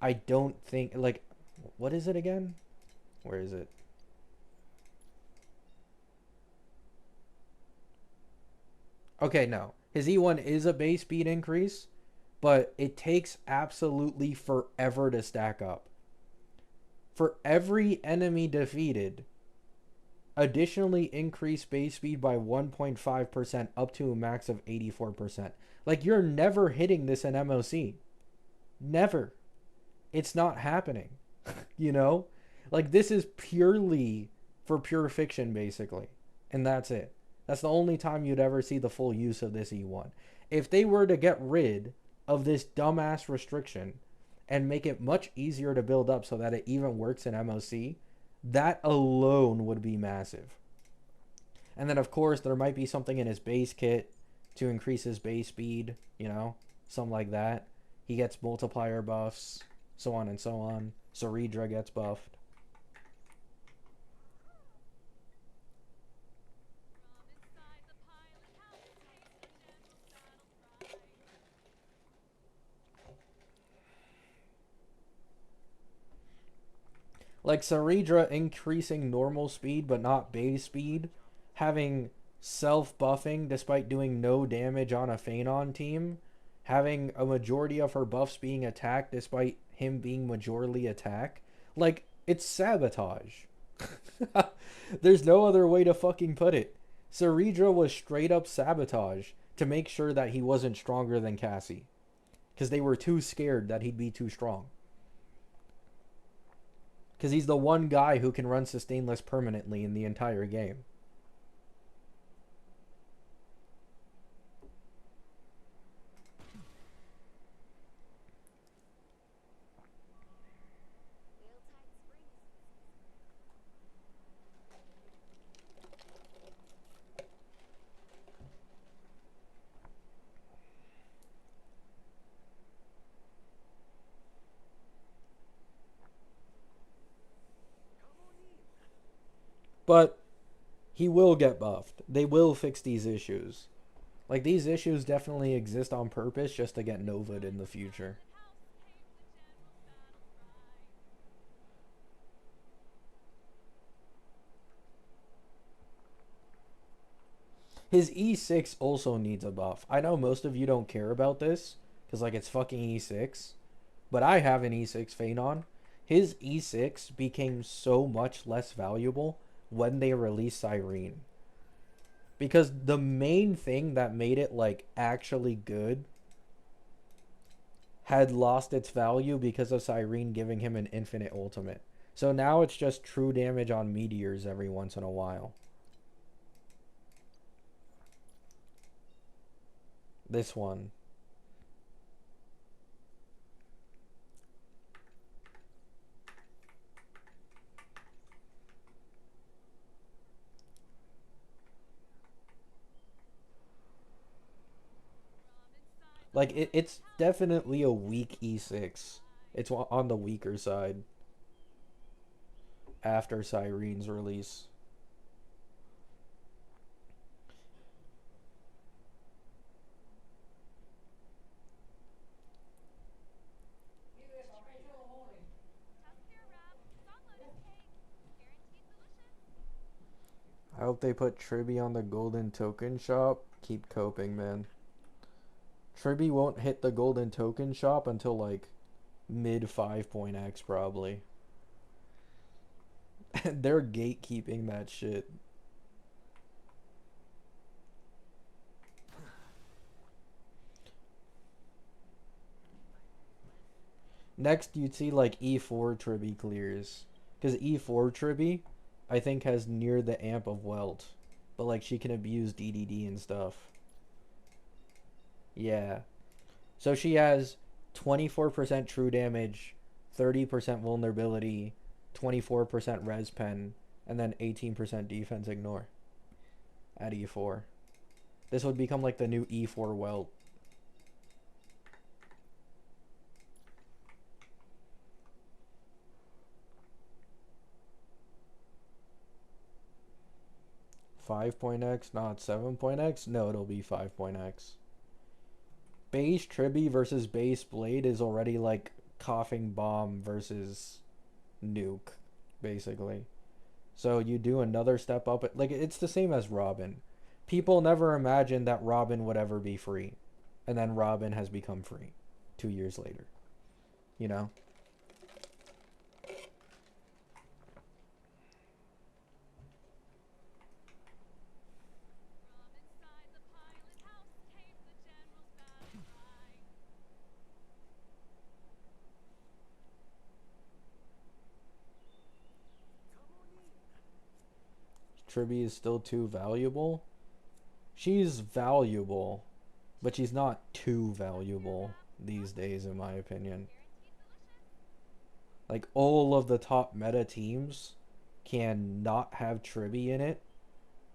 I don't think, like, what is it again? Where is it? Okay, no. His E1 is a base speed increase, but it takes absolutely forever to stack up. For every enemy defeated, additionally increase base speed by 1.5% up to a max of 84%. Like, you're never hitting this in MOC. Never. It's not happening. You know? Like, this is purely for pure fiction, basically. And that's it. That's the only time you'd ever see the full use of this E1. If they were to get rid of this dumbass restriction and make it much easier to build up so that it even works in MOC, that alone would be massive. And then, of course, there might be something in his base kit to increase his base speed, you know, something like that. He gets multiplier buffs, so on and so on. Saridra gets buffed. Like Saridra increasing normal speed but not base speed, having self-buffing despite doing no damage on a Phanon team, having a majority of her buffs being attack despite him being majorly attack. Like, it's sabotage. There's no other way to fucking put it. Saridra was straight up sabotage to make sure that he wasn't stronger than Cassie. Because they were too scared that he'd be too strong. Because he's the one guy who can run sustainless permanently in the entire game. But he will get buffed. They will fix these issues. Like, these issues definitely exist on purpose just to get Nova'd in the future. His E6 also needs a buff. I know most of you don't care about this, because, like, it's fucking E6. But I have an E6 Phanon. His E6 became so much less valuable when they released Cyrene. Because the main thing that made it, like, actually good had lost its value because of Cyrene giving him an infinite ultimate. So now it's just true damage on meteors every once in a while. This one. Like, it's definitely a weak E6. It's on the weaker side after Cyrene's release. I hope they put Tribby on the golden token shop. Keep coping, man. Tribby won't hit the golden token shop until, like, mid 5.x probably. They're gatekeeping that shit. Next, you'd see, like, E4 Tribby clears. Because E4 Tribby, I think, has near the amp of Welt. But, like, she can abuse DDD and stuff. Yeah. So she has 24% true damage, 30% vulnerability, 24% res pen, and then 18% defense ignore at E4. This would become like the new E4 Welt. .x, not 7.x? No, it'll be 5.x. Base Tribby versus base Blade is already like coughing bomb versus nuke, basically. So you do another step up. Like, it's the same as Robin. People never imagined that Robin would ever be free. And then Robin has become free 2 years later. You know? From inside the pilot house came the general's battle cry. Tribby is still too valuable. She's valuable, but she's not too valuable these days, in my opinion. Like, all of the top meta teams can not have Tribby in it,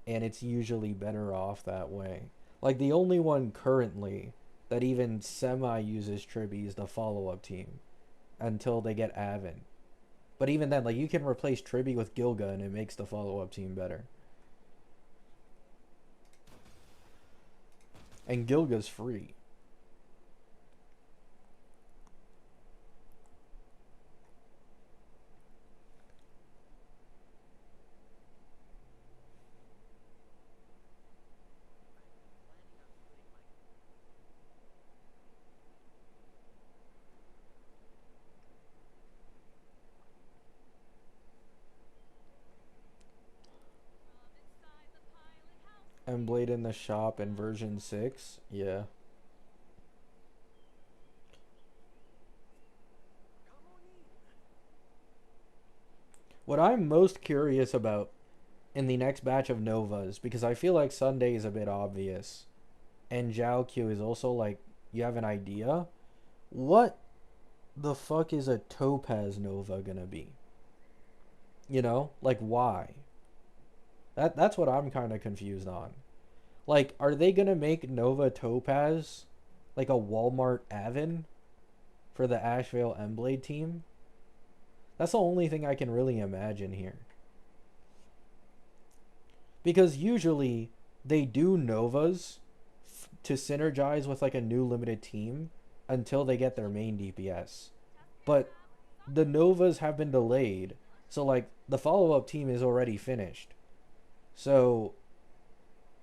and it's usually better off that way. Like, the only one currently that even semi uses Tribby is the follow-up team until they get Avon. But even then, like, you can replace Tribby with Gilga and it makes the follow-up team better. And Gilga's free. Emblade in the shop in version 6? Yeah. What I'm most curious about in the next batch of Novas, because I feel like Sunday is a bit obvious, and Zhao Q is also like, you have an idea? What the fuck is a Topaz Nova gonna be? You know? Like, why? That's what I'm kind of confused on. Like, are they gonna make Nova Topaz like a Walmart Avon for the Ashvale Emblade team? That's the only thing I can really imagine here. Because usually they do Novas to synergize with like a new limited team until they get their main DPS. But the Novas have been delayed. So like the follow-up team is already finished. So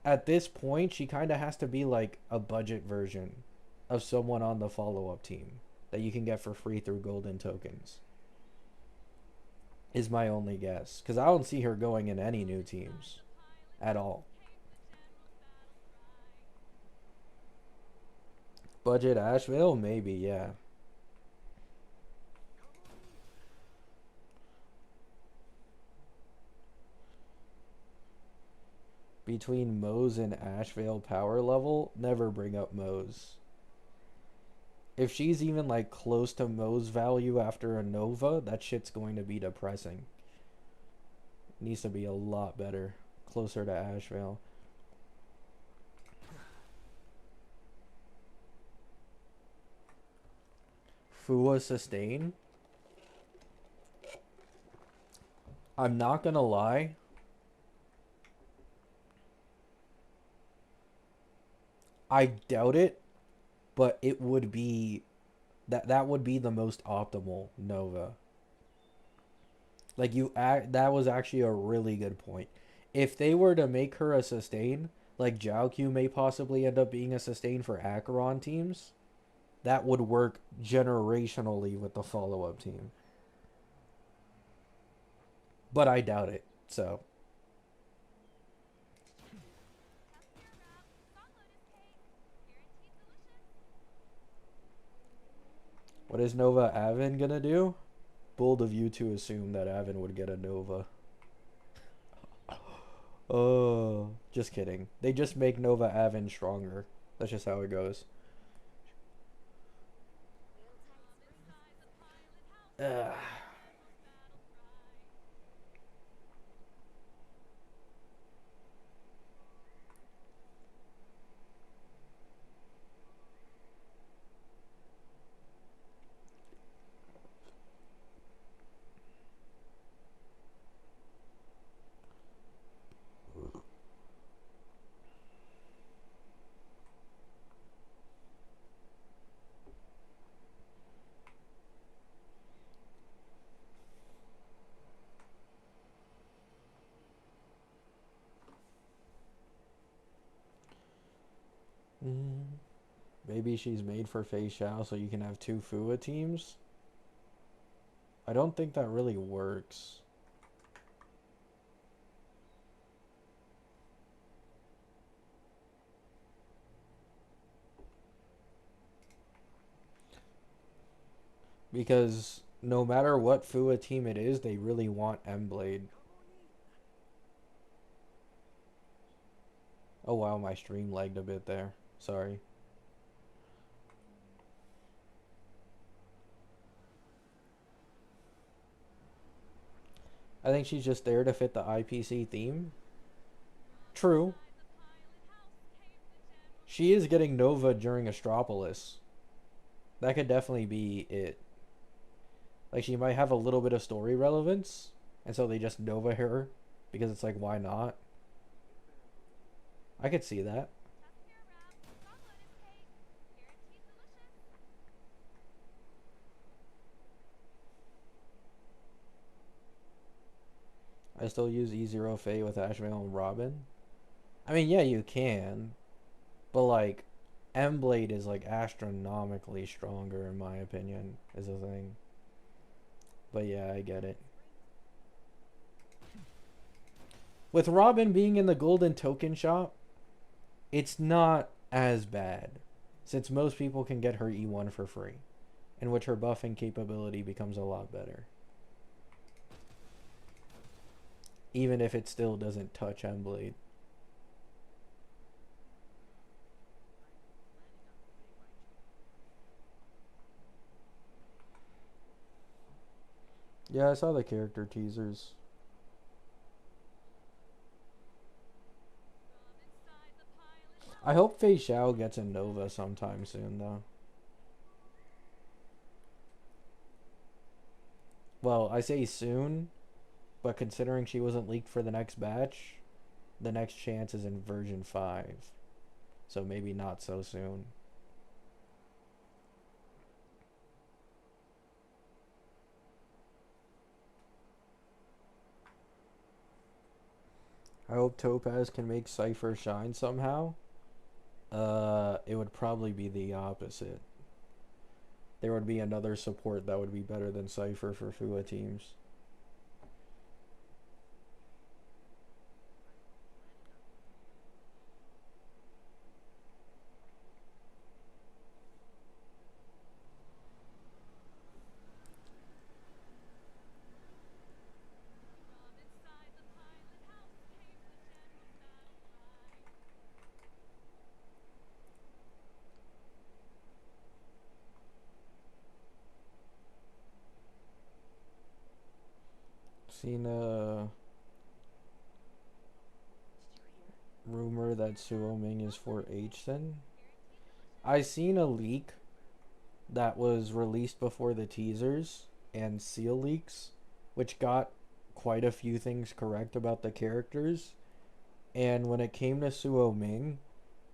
at this point she kind of has to be like a budget version of someone on the follow-up team that you can get for free through golden tokens. Is my only guess. Because I don't see her going in any new teams at all. Budget Asheville? Maybe, yeah. Between Moze and Asheville power level, never bring up Moze. If she's even like close to Moze value after a Nova, that shit's going to be depressing. It needs to be a lot better. Closer to Asheville. Fua sustain. I'm not gonna lie. I doubt it, but it would be that would be the most optimal Nova. Like that was actually a really good point. If they were to make her a sustain, like Jiaoqiu may possibly end up being a sustain for Acheron teams, that would work generationally with the follow-up team. But I doubt it, so. What is Nova Avon gonna do? Bold of you to assume that Avon would get a Nova. Oh, just kidding. They just make Nova Avon stronger. That's just how it goes. Ugh. Mm, maybe she's made for Fei Xiao so you can have two Fua teams. I don't think that really works. Because no matter what Fua team it is, they really want M-Blade. Oh wow, my stream lagged a bit there. Sorry. I think she's just there to fit the IPC theme. True. She is getting Nova during Astropolis. That could definitely be it. Like, she might have a little bit of story relevance, and so they just Nova her, because it's like, why not? I could see that. I still use E0 Faye with Ashvale and Robin. I mean, yeah, you can. But, like, M-Blade is, like, astronomically stronger, in my opinion, is a thing. But, yeah, I get it. With Robin being in the Golden Token Shop, it's not as bad, since most people can get her E1 for free, in which her buffing capability becomes a lot better. Even if it still doesn't touch M-Blade. Yeah, I saw the character teasers. I hope Fei Xiao gets a Nova sometime soon, though. Well, I say soon, but considering she wasn't leaked for the next batch, the next chance is in version 5. So maybe not so soon. I hope Topaz can make Cypher shine somehow. It would probably be the opposite. There would be another support that would be better than Cypher for Fua teams. Seen a rumor that Suo Ming is for Hsin. I seen a leak that was released before the teasers and seal leaks, which got quite a few things correct about the characters. And when it came to Suo Ming,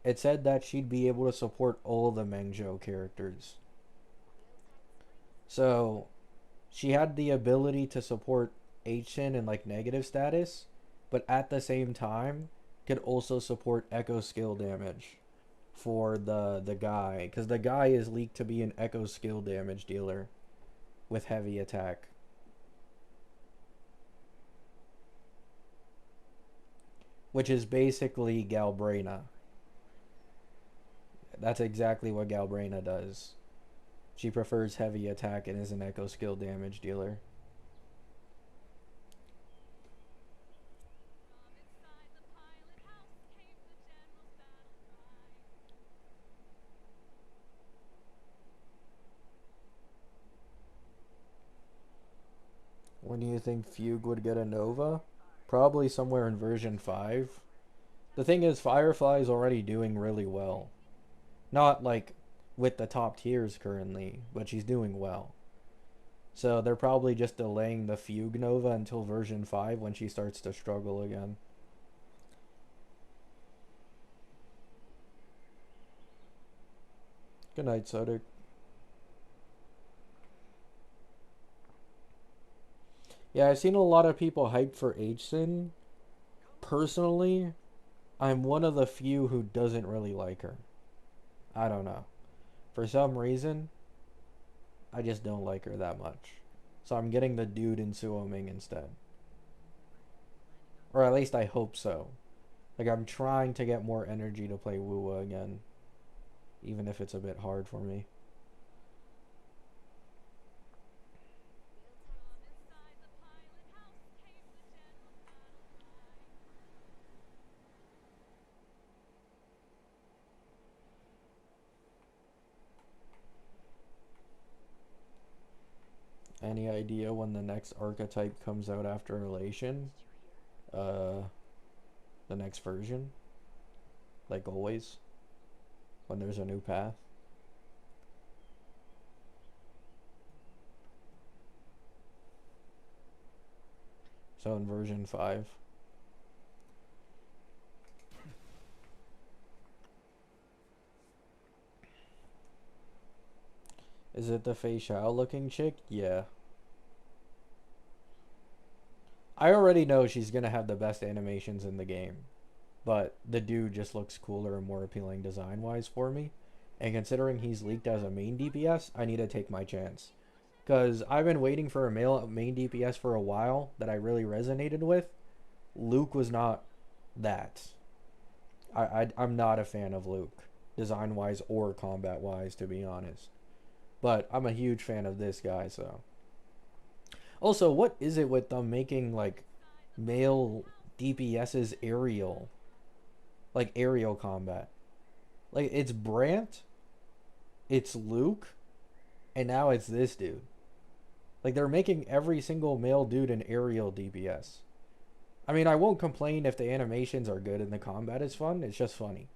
it said that she'd be able to support all the Mengzhou characters. So she had the ability to support Hsin in like negative status, but at the same time could also support echo skill damage for the guy, because the guy is leaked to be an echo skill damage dealer with heavy attack, which is basically Galbraina. That's exactly what Galbraina does. She prefers heavy attack and is an echo skill damage dealer. When do you think Fugue would get a Nova? Probably somewhere in version 5. The thing is, Firefly is already doing really well. Not like with the top tiers currently, but she's doing well. So they're probably just delaying the Fugue Nova until version 5 when she starts to struggle again. Good night, Sodic. Yeah, I've seen a lot of people hyped for Hsin. Personally, I'm one of the few who doesn't really like her. I don't know. For some reason, I just don't like her that much. So I'm getting the dude in Suoming instead. Or at least I hope so. Like, I'm trying to get more energy to play Wuwa again. Even if it's a bit hard for me. Inside the pilot house came the general's battle cry. Any idea when the next archetype comes out after Elation? The next version? Like always? When there's a new path? So in version 5. Is it the Fei Xiao looking chick? Yeah. I already know she's gonna have the best animations in the game. But the dude just looks cooler and more appealing design wise for me. And considering he's leaked as a main DPS, I need to take my chance. Because I've been waiting for a male main DPS for a while that I really resonated with. Luke was not that. I'm not a fan of Luke, design wise or combat wise, to be honest. But I'm a huge fan of this guy, so. Also, what is it with them making like male DPS's aerial? Like aerial combat. Like it's Brant, it's Luke, and now it's this dude. Like they're making every single male dude an aerial DPS. I mean, I won't complain if the animations are good and the combat is fun. It's just funny.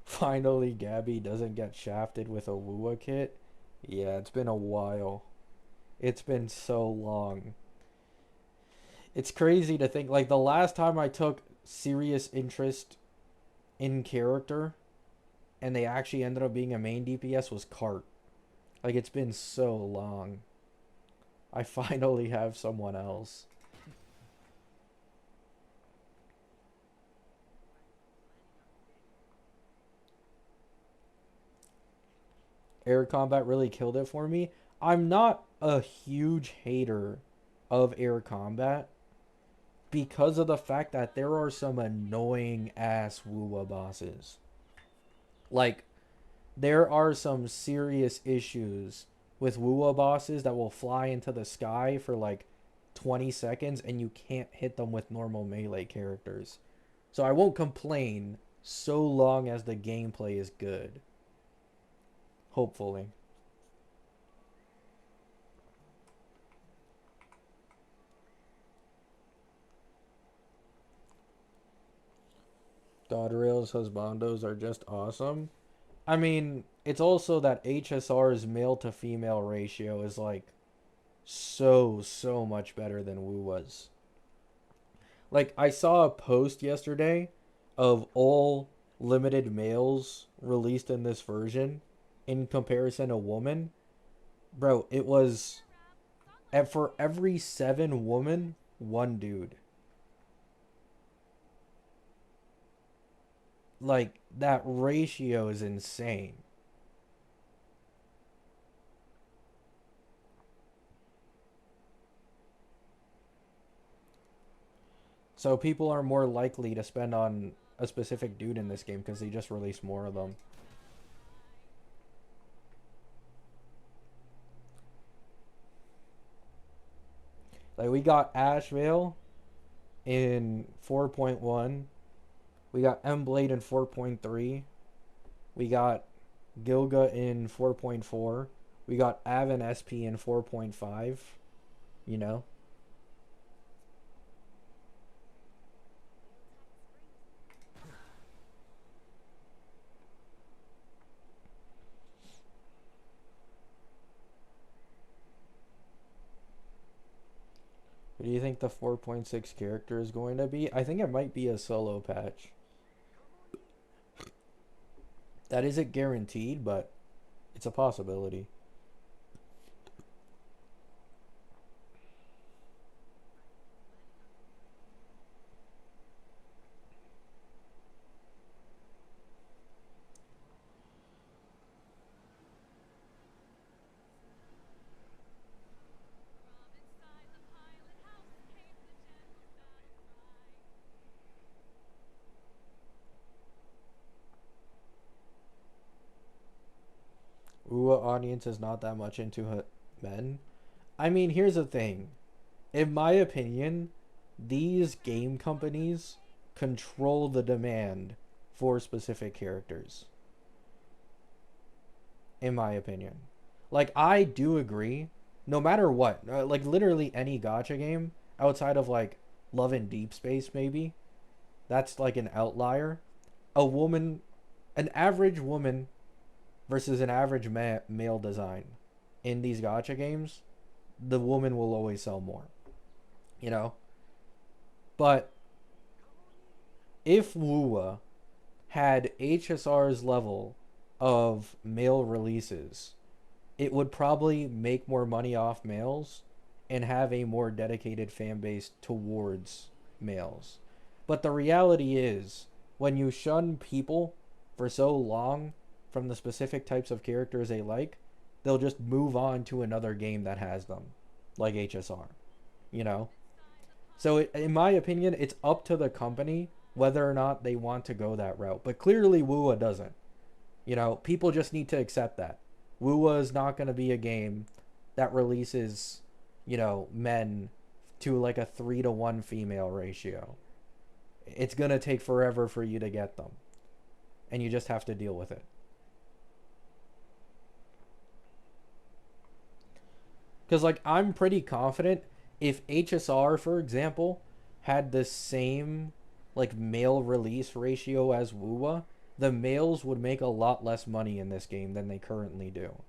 Finally, Gabby doesn't get shafted with a Wuwa kit. Yeah, it's been a while. It's been so long. It's crazy to think, like, the last time I took serious interest in character and they actually ended up being a main DPS was Cart. Like, it's been so long. I finally have someone else. Air combat really killed it for me. I'm not a huge hater of air combat because of the fact that there are some annoying ass Wuwa bosses. Like, there are some serious issues with Wuwa bosses that will fly into the sky for like 20 seconds and you can't hit them with normal melee characters. So I won't complain so long as the gameplay is good. Hopefully. Dodderill's husbandos are just awesome. I mean, it's also that HSR's male to female ratio is like so much better than Wu was. Like I saw a post yesterday of all limited males released in this version in comparison to woman. Bro, it was for every 7 woman, 1 dude. Like that ratio is insane. So people are more likely to spend on a specific dude in this game because they just released more of them. Like we got Ashvale in 4.1. We got M-Blade in 4.3. We got Gilga in 4.4. We got Avon SP in 4.5. You know? What do you think the 4.6 character is going to be? I think it might be a solo patch. That isn't guaranteed, but it's a possibility. audience is not that much into men. I mean, here's the thing. In my opinion, these game companies control the demand for specific characters. In my opinion. Like, I do agree, no matter what, like, literally any gacha game, outside of, like, Love and Deep Space, maybe, that's, like, an outlier. A woman, an average woman versus an average male design in these gacha games, the woman will always sell more, you know? But if WUA had HSR's level of male releases, it would probably make more money off males and have a more dedicated fan base towards males. But the reality is, when you shun people for so long from the specific types of characters they like, they'll just move on to another game that has them, like HSR, you know? So, in my opinion, it's up to the company whether or not they want to go that route. But clearly, WUA doesn't. You know, people just need to accept that. WUA is not going to be a game that releases, you know, men to like a 3-to-1 female ratio. It's going to take forever for you to get them. And you just have to deal with it. Because, like, I'm pretty confident if HSR, for example, had the same, like, male release ratio as WUA, the males would make a lot less money in this game than they currently do.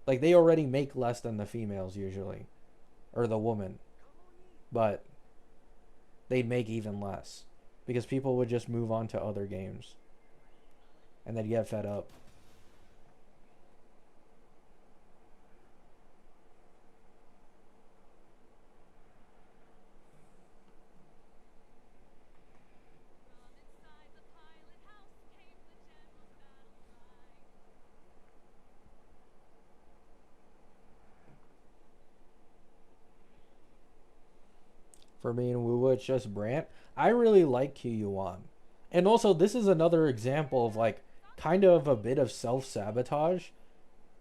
Like, they already make less than the females usually. Or the woman. But they'd make even less. Because people would just move on to other games. And they'd get fed up. For me and WUA, it's just Brant. I really like Kyuuan. And also, this is another example of, like, kind of a bit of self-sabotage.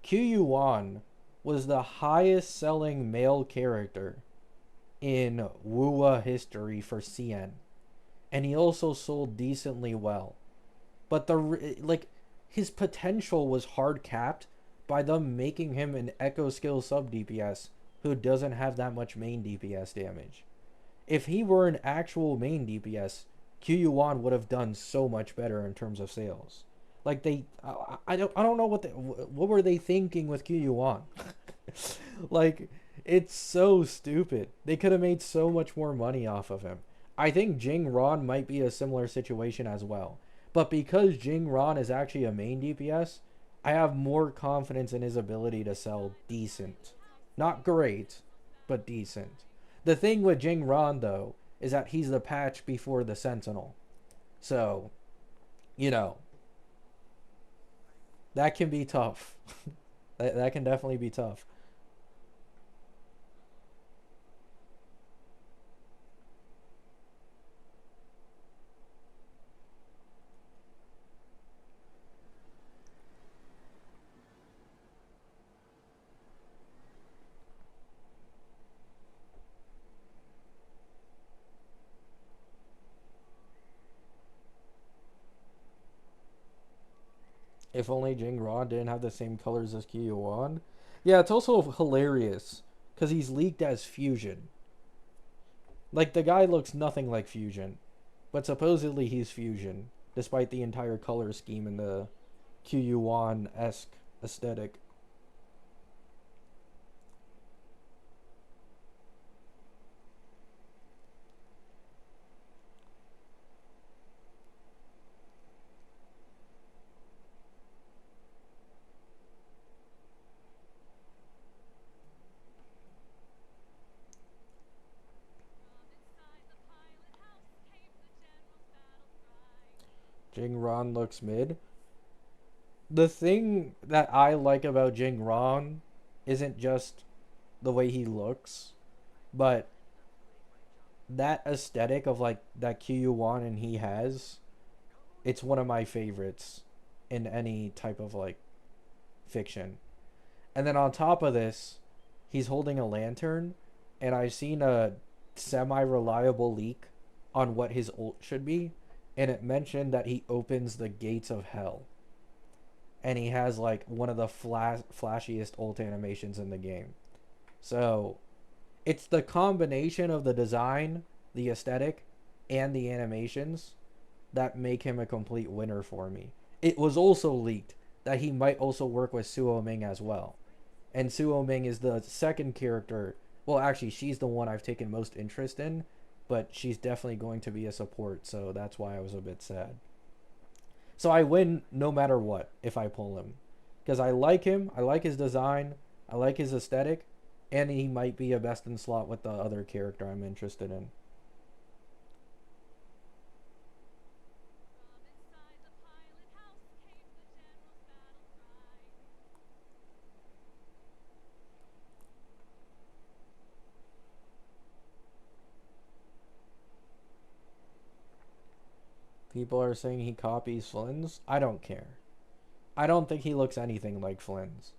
Kyuuan was the highest selling male character in WUA history for CN. And he also sold decently well. But like, his potential was hard capped by them making him an Echo Skill sub DPS who doesn't have that much main DPS damage. If he were an actual main DPS, Kyuuan would have done so much better in terms of sales. Like, I don't know what were they thinking with Kyuuan. Like, it's so stupid. They could have made so much more money off of him. I think Jing Ron might be a similar situation as well. But because Jing Ron is actually a main DPS, I have more confidence in his ability to sell decent. Not great, but decent. The thing with Jing Ron, though, is that he's the patch before the Sentinel. So, you know, that can be tough. that can definitely be tough. If only Jing Ron didn't have the same colors as Kyuuan. Yeah, it's also hilarious because he's leaked as Fusion. Like, the guy looks nothing like Fusion, but supposedly he's Fusion, despite the entire color scheme and the Kyuuan-esque aesthetic. Jing Ron looks mid. The thing that I like about Jing Ron isn't just the way he looks, but that aesthetic of, like, that Kyuuan and he has. It's one of my favorites in any type of, like, fiction. And then on top of this, he's holding a lantern, and I've seen a semi-reliable leak on what his ult should be, and it mentioned that he opens the gates of hell. And he has like one of the flashiest ult animations in the game. So it's the combination of the design, the aesthetic, and the animations that make him a complete winner for me. It was also leaked that he might also work with Suo Ming as well. And Suo Ming is the second character. Well, actually, she's the one I've taken most interest in, but she's definitely going to be a support, so that's why I was a bit sad. So I win no matter what if I pull him. Because I like him, I like his design, I like his aesthetic, and he might be a best in slot with the other character I'm interested in. People are saying he copies Flynn's. I don't care. I don't think he looks anything like Flynn's.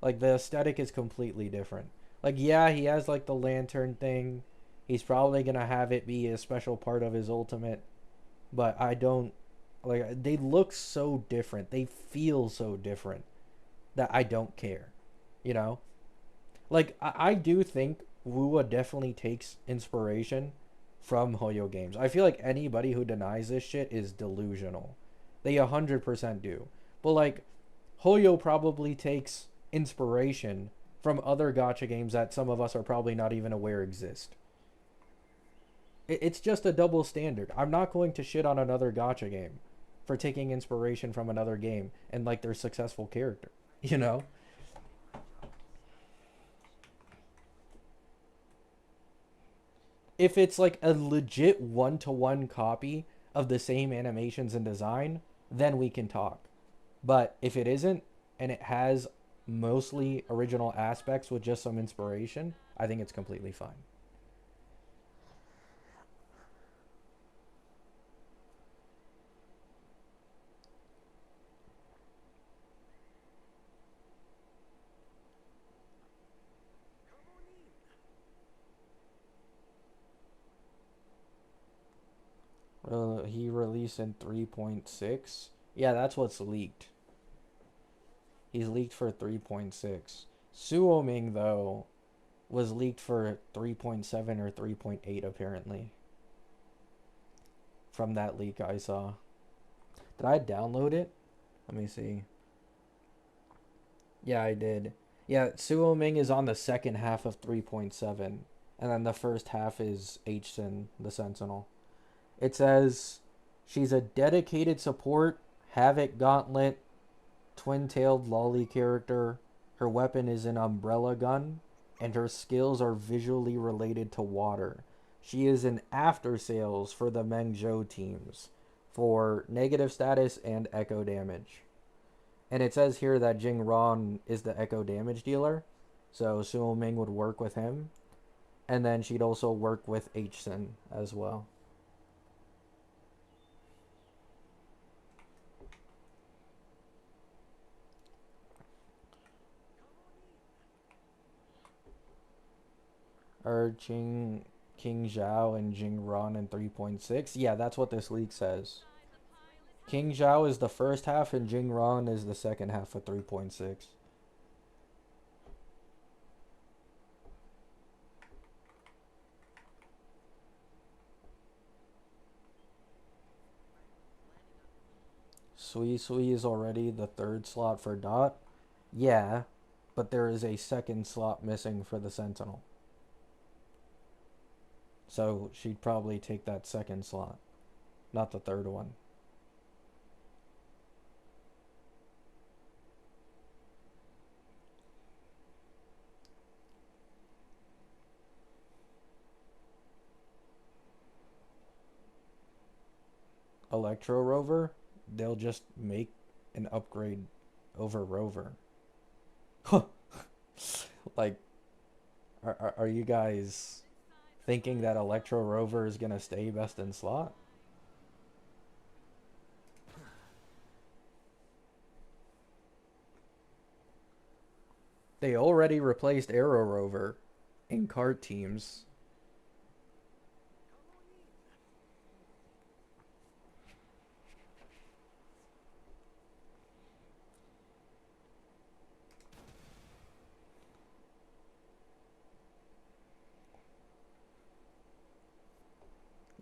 Like, the aesthetic is completely different. Like, yeah, he has like the lantern thing. He's probably gonna have it be a special part of his ultimate. But I don't, like, they look so different. They feel so different that I don't care. You know? Like, I do think Wua definitely takes inspiration from Hoyo games. I feel like anybody who denies this shit is delusional. They 100% do. But like, Hoyo probably takes inspiration from other gacha games that some of us are probably not even aware exist. It's just a double standard. I'm not going to shit on another gacha game for taking inspiration from another game and like their successful character, you know? If it's like a legit one-to-one copy of the same animations and design, then we can talk. But if it isn't, and it has mostly original aspects with just some inspiration, I think it's completely fine. He released in 3.6. Yeah, that's what's leaked. He's leaked for 3.6. Suo Ming, though, was leaked for 3.7 or 3.8, apparently. From that leak I saw. Did I download it? Let me see. Yeah, I did. Yeah, Suo Ming is on the second half of 3.7. And then the first half is Hsin, the Sentinel. It says she's a dedicated support, Havoc Gauntlet, twin-tailed lolly character. Her weapon is an umbrella gun, and her skills are visually related to water. She is an after sales for the Mengzhou teams for negative status and echo damage. And it says here that Jing Ron is the echo damage dealer, so Suo Ming would work with him. And then she'd also work with Hsin as well. Are King Zhao and Jing Ron in 3.6? Yeah, that's what this leak says. King Zhao is the first half and Jing Ron is the second half of 3.6. Sui Sui is already the third slot for Dot. Yeah, but there is a second slot missing for the Sentinel. So she'd probably take that second slot, not the third one. Electro Rover, they'll just make an upgrade over Rover. Like, are you guys thinking that Electro Rover is gonna stay best in slot? They already replaced Arrow Rover in kart teams.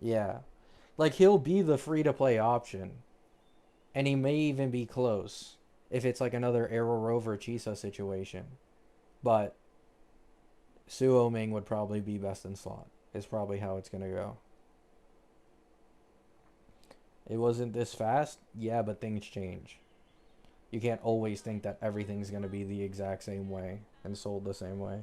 Yeah. Like, he'll be the free to play option. And he may even be close if it's like another Arrow Rover Chisa situation. But Suo Ming would probably be best in slot, is probably how it's going to go. It wasn't this fast? Yeah, but things change. You can't always think that everything's going to be the exact same way and sold the same way.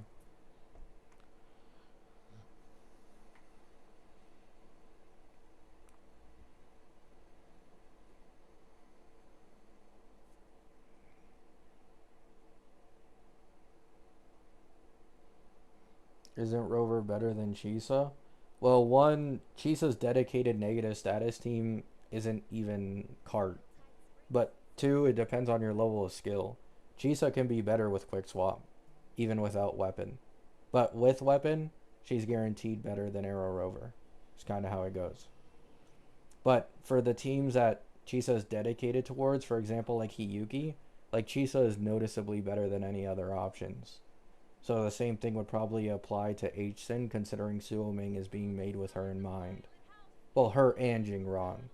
Isn't Rover better than Chisa? Well, one, Chisa's dedicated negative status team isn't even kart. But two, it depends on your level of skill. Chisa can be better with quick swap, even without weapon. But with weapon, she's guaranteed better than Arrow Rover. It's kind of how it goes. But for the teams that Chisa is dedicated towards, for example, like Hiyuki, like Chisa is noticeably better than any other options. So the same thing would probably apply to H-Sin, considering Suo Ming is being made with her in mind. Well, her and Jingron.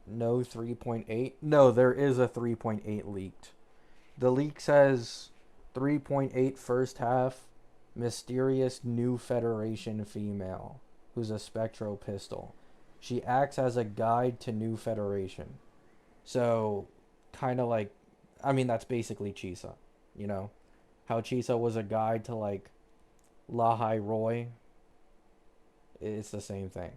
No 3.8? No, there is a 3.8 leaked. The leak says 3.8 first half, mysterious new Federation female, who's a Spectro pistol. She acts as a guide to new Federation. So, kind of like, I mean, that's basically Chisa, you know? How Chisa was a guide to, like, Lahai Roy. It's the same thing.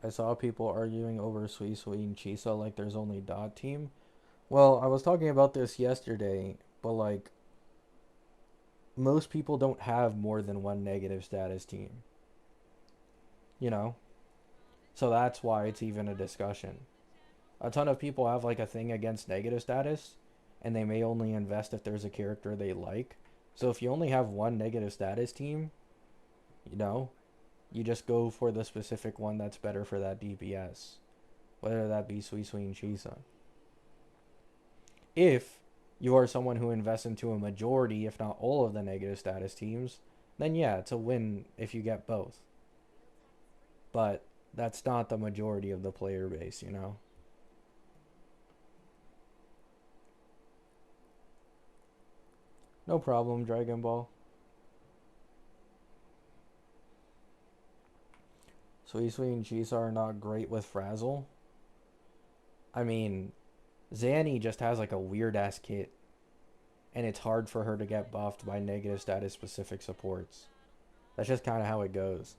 I saw people arguing over Sui Sui and Chisa like there's only Dot Team. Well, I was talking about this yesterday, but like most people don't have more than one negative status team. You know? So that's why it's even a discussion. A ton of people have like a thing against negative status, and they may only invest if there's a character they like. So if you only have one negative status team, you know, you just go for the specific one that's better for that DPS. Whether that be Sui Sui and Chisa. If you are someone who invests into a majority, if not all of the negative status teams, then yeah, it's a win if you get both. But that's not the majority of the player base, you know? No problem, Dragon Ball. Sui Sui and Chisa are not great with Frazzle. I mean, Zanny just has like a weird ass kit, and it's hard for her to get buffed by negative status specific supports. That's just kind of how it goes.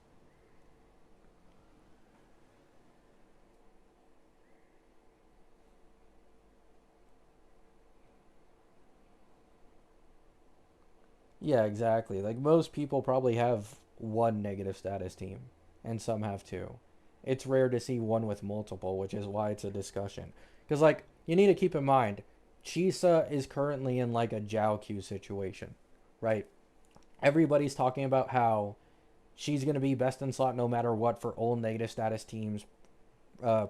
Yeah, exactly. Like most people probably have one negative status team, and some have two. It's rare to see one with multiple, which is why it's a discussion. Because like you need to keep in mind, Chisa is currently in like a Jiao Q situation, right? Everybody's talking about how she's gonna be best in slot no matter what for all negative status teams,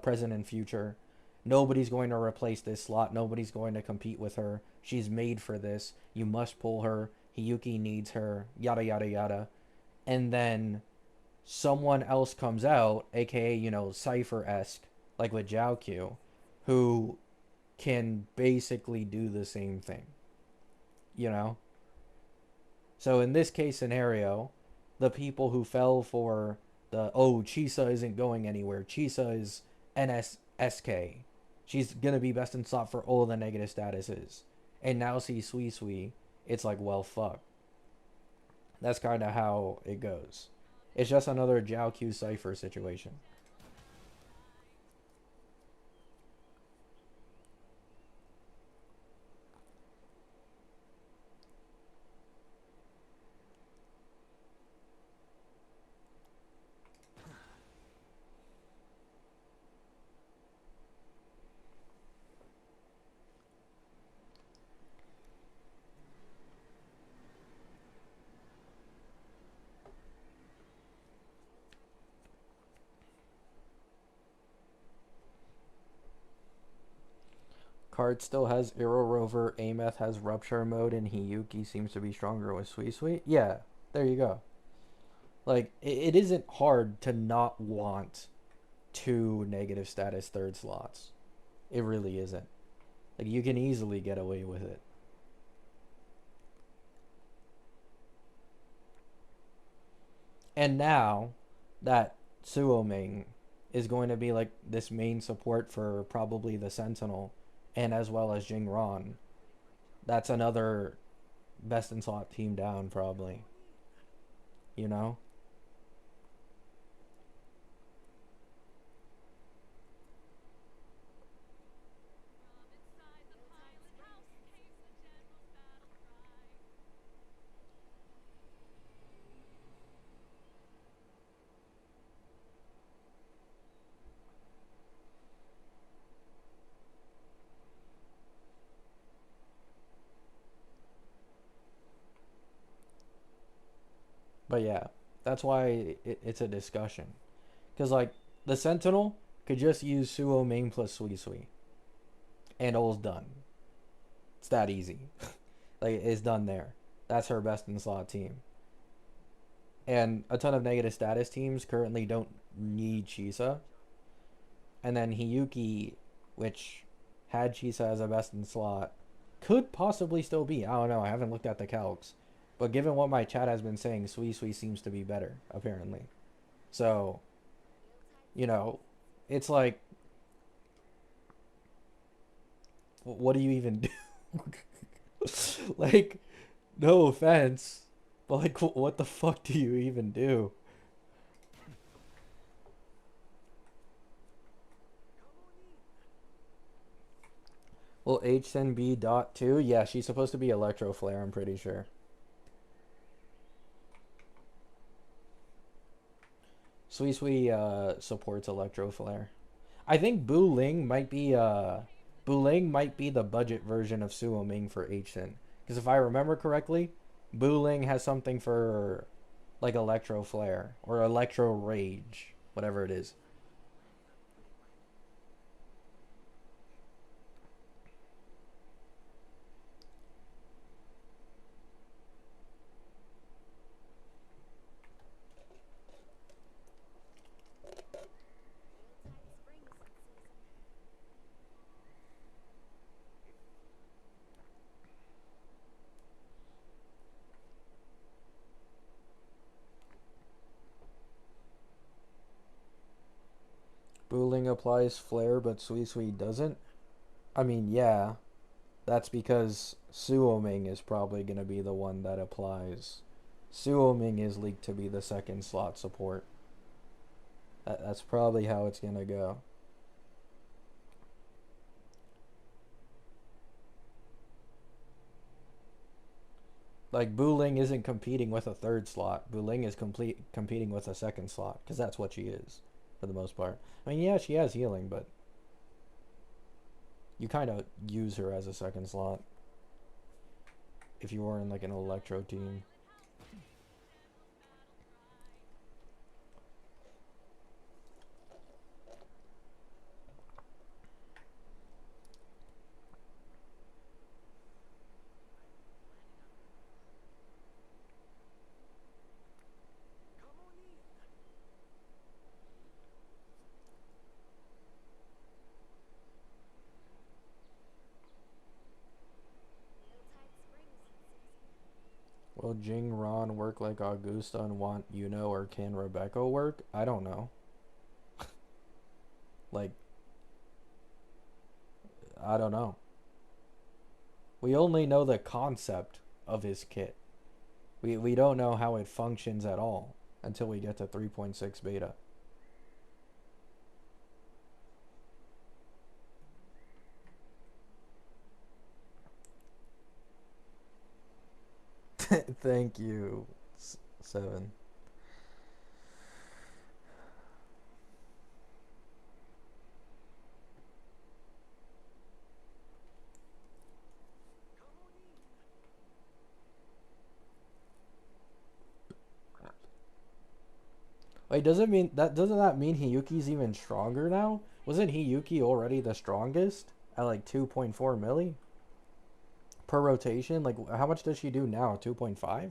present and future. Nobody's going to replace this slot. Nobody's going to compete with her. She's made for this. You must pull her. Hiyuki needs her. Yada yada yada. And then someone else comes out, aka Cypher esque, like with Jiao Q, who can basically do the same thing. You know. So in this case scenario, the people who fell for the Chisa isn't going anywhere. Chisa is NSSK. She's gonna be best in slot for all the negative statuses. And now see Sui Sui, it's like, well, fuck. That's kind of how it goes. It's just another Jiao Q Cypher situation. Card still has Aero Rover, Ameth has Rupture mode, and Hiyuki seems to be stronger with Sui Sui. Yeah, there you go. Like, it isn't hard to not want two negative status third slots. It really isn't. Like, you can easily get away with it. And now that Suoming is going to be like this main support for probably the Sentinel and as well as Jingron, that's another best in slot team down probably. You know? From inside the pilot house came the general's battle cry. But yeah, that's why it's a discussion. Because, like, the Sentinel could just use Suoming plus Sui Sui. And all's done. It's that easy. Like, it's done there. That's her best in slot team. And a ton of negative status teams currently don't need Chisa. And then Hiyuki, which had Chisa as a best in slot, could possibly still be. I don't know. I haven't looked at the calcs. But given what my chat has been saying, Sui Sui seems to be better, apparently. So, you know, it's like, what do you even do? Like, no offense, but like, what the fuck do you even do? Will HN be dot 2? Yeah, she's supposed to be Electro Flare, I'm pretty sure. Sui Sui supports Electro Flare. I think Bu Ling might be the budget version of Suoming for HN. Because if I remember correctly, Bu Ling has something for like Electro Flare or Electro Rage, whatever it is. Bu Ling applies Flare, but Sui Sui doesn't. I mean, yeah, that's because Suoming is probably going to be the one that applies. Suoming is leaked to be the second slot support. That's probably how it's going to go. Like, Bu Ling isn't competing with a third slot. Bu Ling is competing with a second slot, because that's what she is, for the most part. I mean, yeah, she has healing, but you kind of use her as a second slot if you were in like an Electro team. Will Jingron work like Augusta and want Yuno, or can Rebecca work? I don't know. Like, I don't know. We only know the concept of his kit. We don't know how it functions at all until we get to 3.6 beta. Thank you, Seven. Wait, doesn't that mean Hiyuki's even stronger now? Wasn't Hiyuki already the strongest at like 2.4 milli per rotation? Like how much does she do now? 2.5?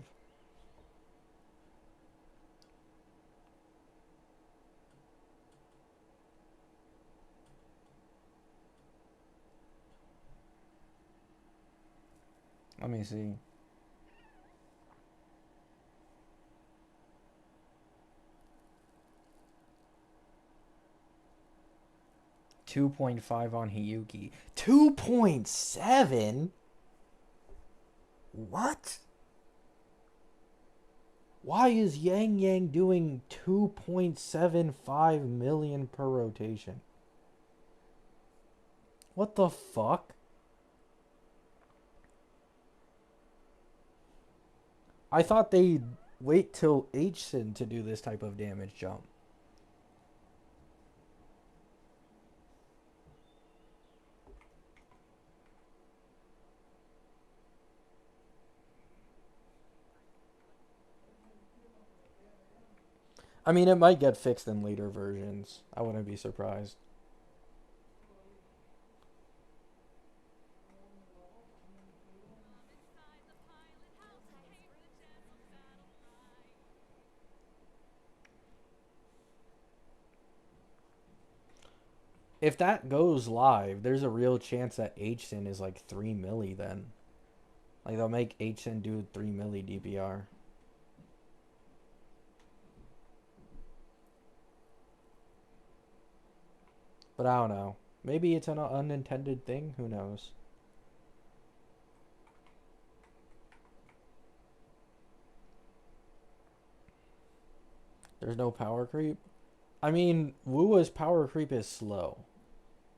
Let me see. 2.5 on Hiyuki. 2.7? What? Why is Yang Yang doing 2.75 million per rotation? What the fuck? I thought they'd wait till Hsin to do this type of damage jump. I mean, it might get fixed in later versions. I wouldn't be surprised. Inside the pilot house came the general's battle cry. If that goes live, there's a real chance that Hsin is like 3 milli then. Like they'll make Hsin do 3 milli DPR. But I don't know. Maybe it's an unintended thing. Who knows? There's no power creep. I mean, Wua's power creep is slow.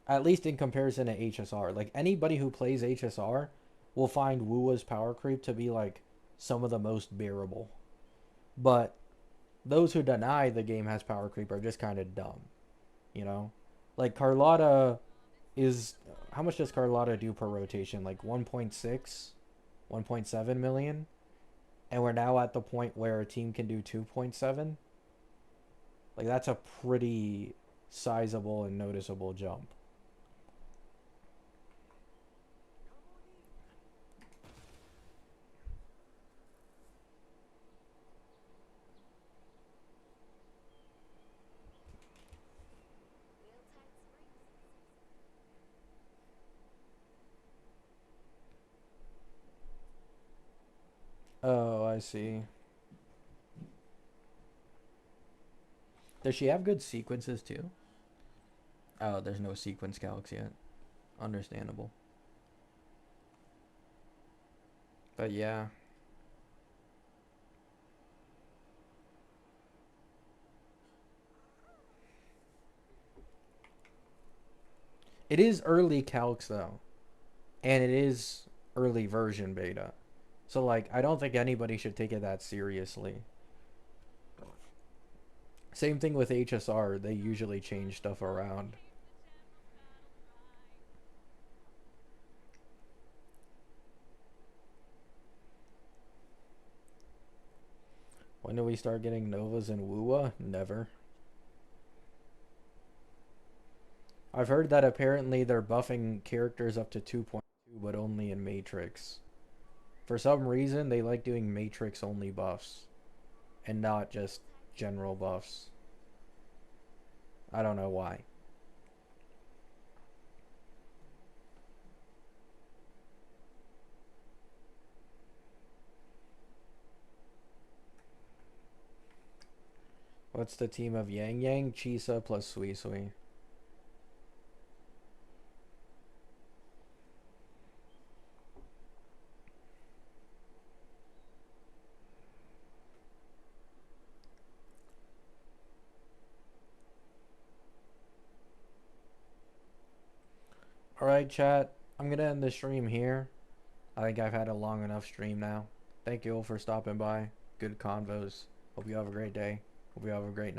At least in comparison to HSR. Like anybody who plays HSR will find Wua's power creep to be like some of the most bearable. But those who deny the game has power creep are just kind of dumb. You know? Like Carlotta is, how much does Carlotta do per rotation? Like 1.6, 1.7 million? And we're now at the point where a team can do 2.7. Like that's a pretty sizable and noticeable jump. Oh, I see. Does she have good sequences too? Oh, there's no sequence calcs yet. Understandable. But yeah. It is early calcs though. And it is early version beta. So like I don't think anybody should take it that seriously. Same thing with HSR, they usually change stuff around. When do we start getting Novas and Wua? Never. I've heard that apparently they're buffing characters up to 2.2, but only in Matrix. For some reason, they like doing Matrix only buffs and not just general buffs. I don't know why. What's the team of Yang Yang, Chisa plus Sui Sui? Alright, chat. I'm gonna end the stream here. I think I've had a long enough stream now. Thank you all for stopping by. Good convos. Hope you have a great day. Hope you have a great night.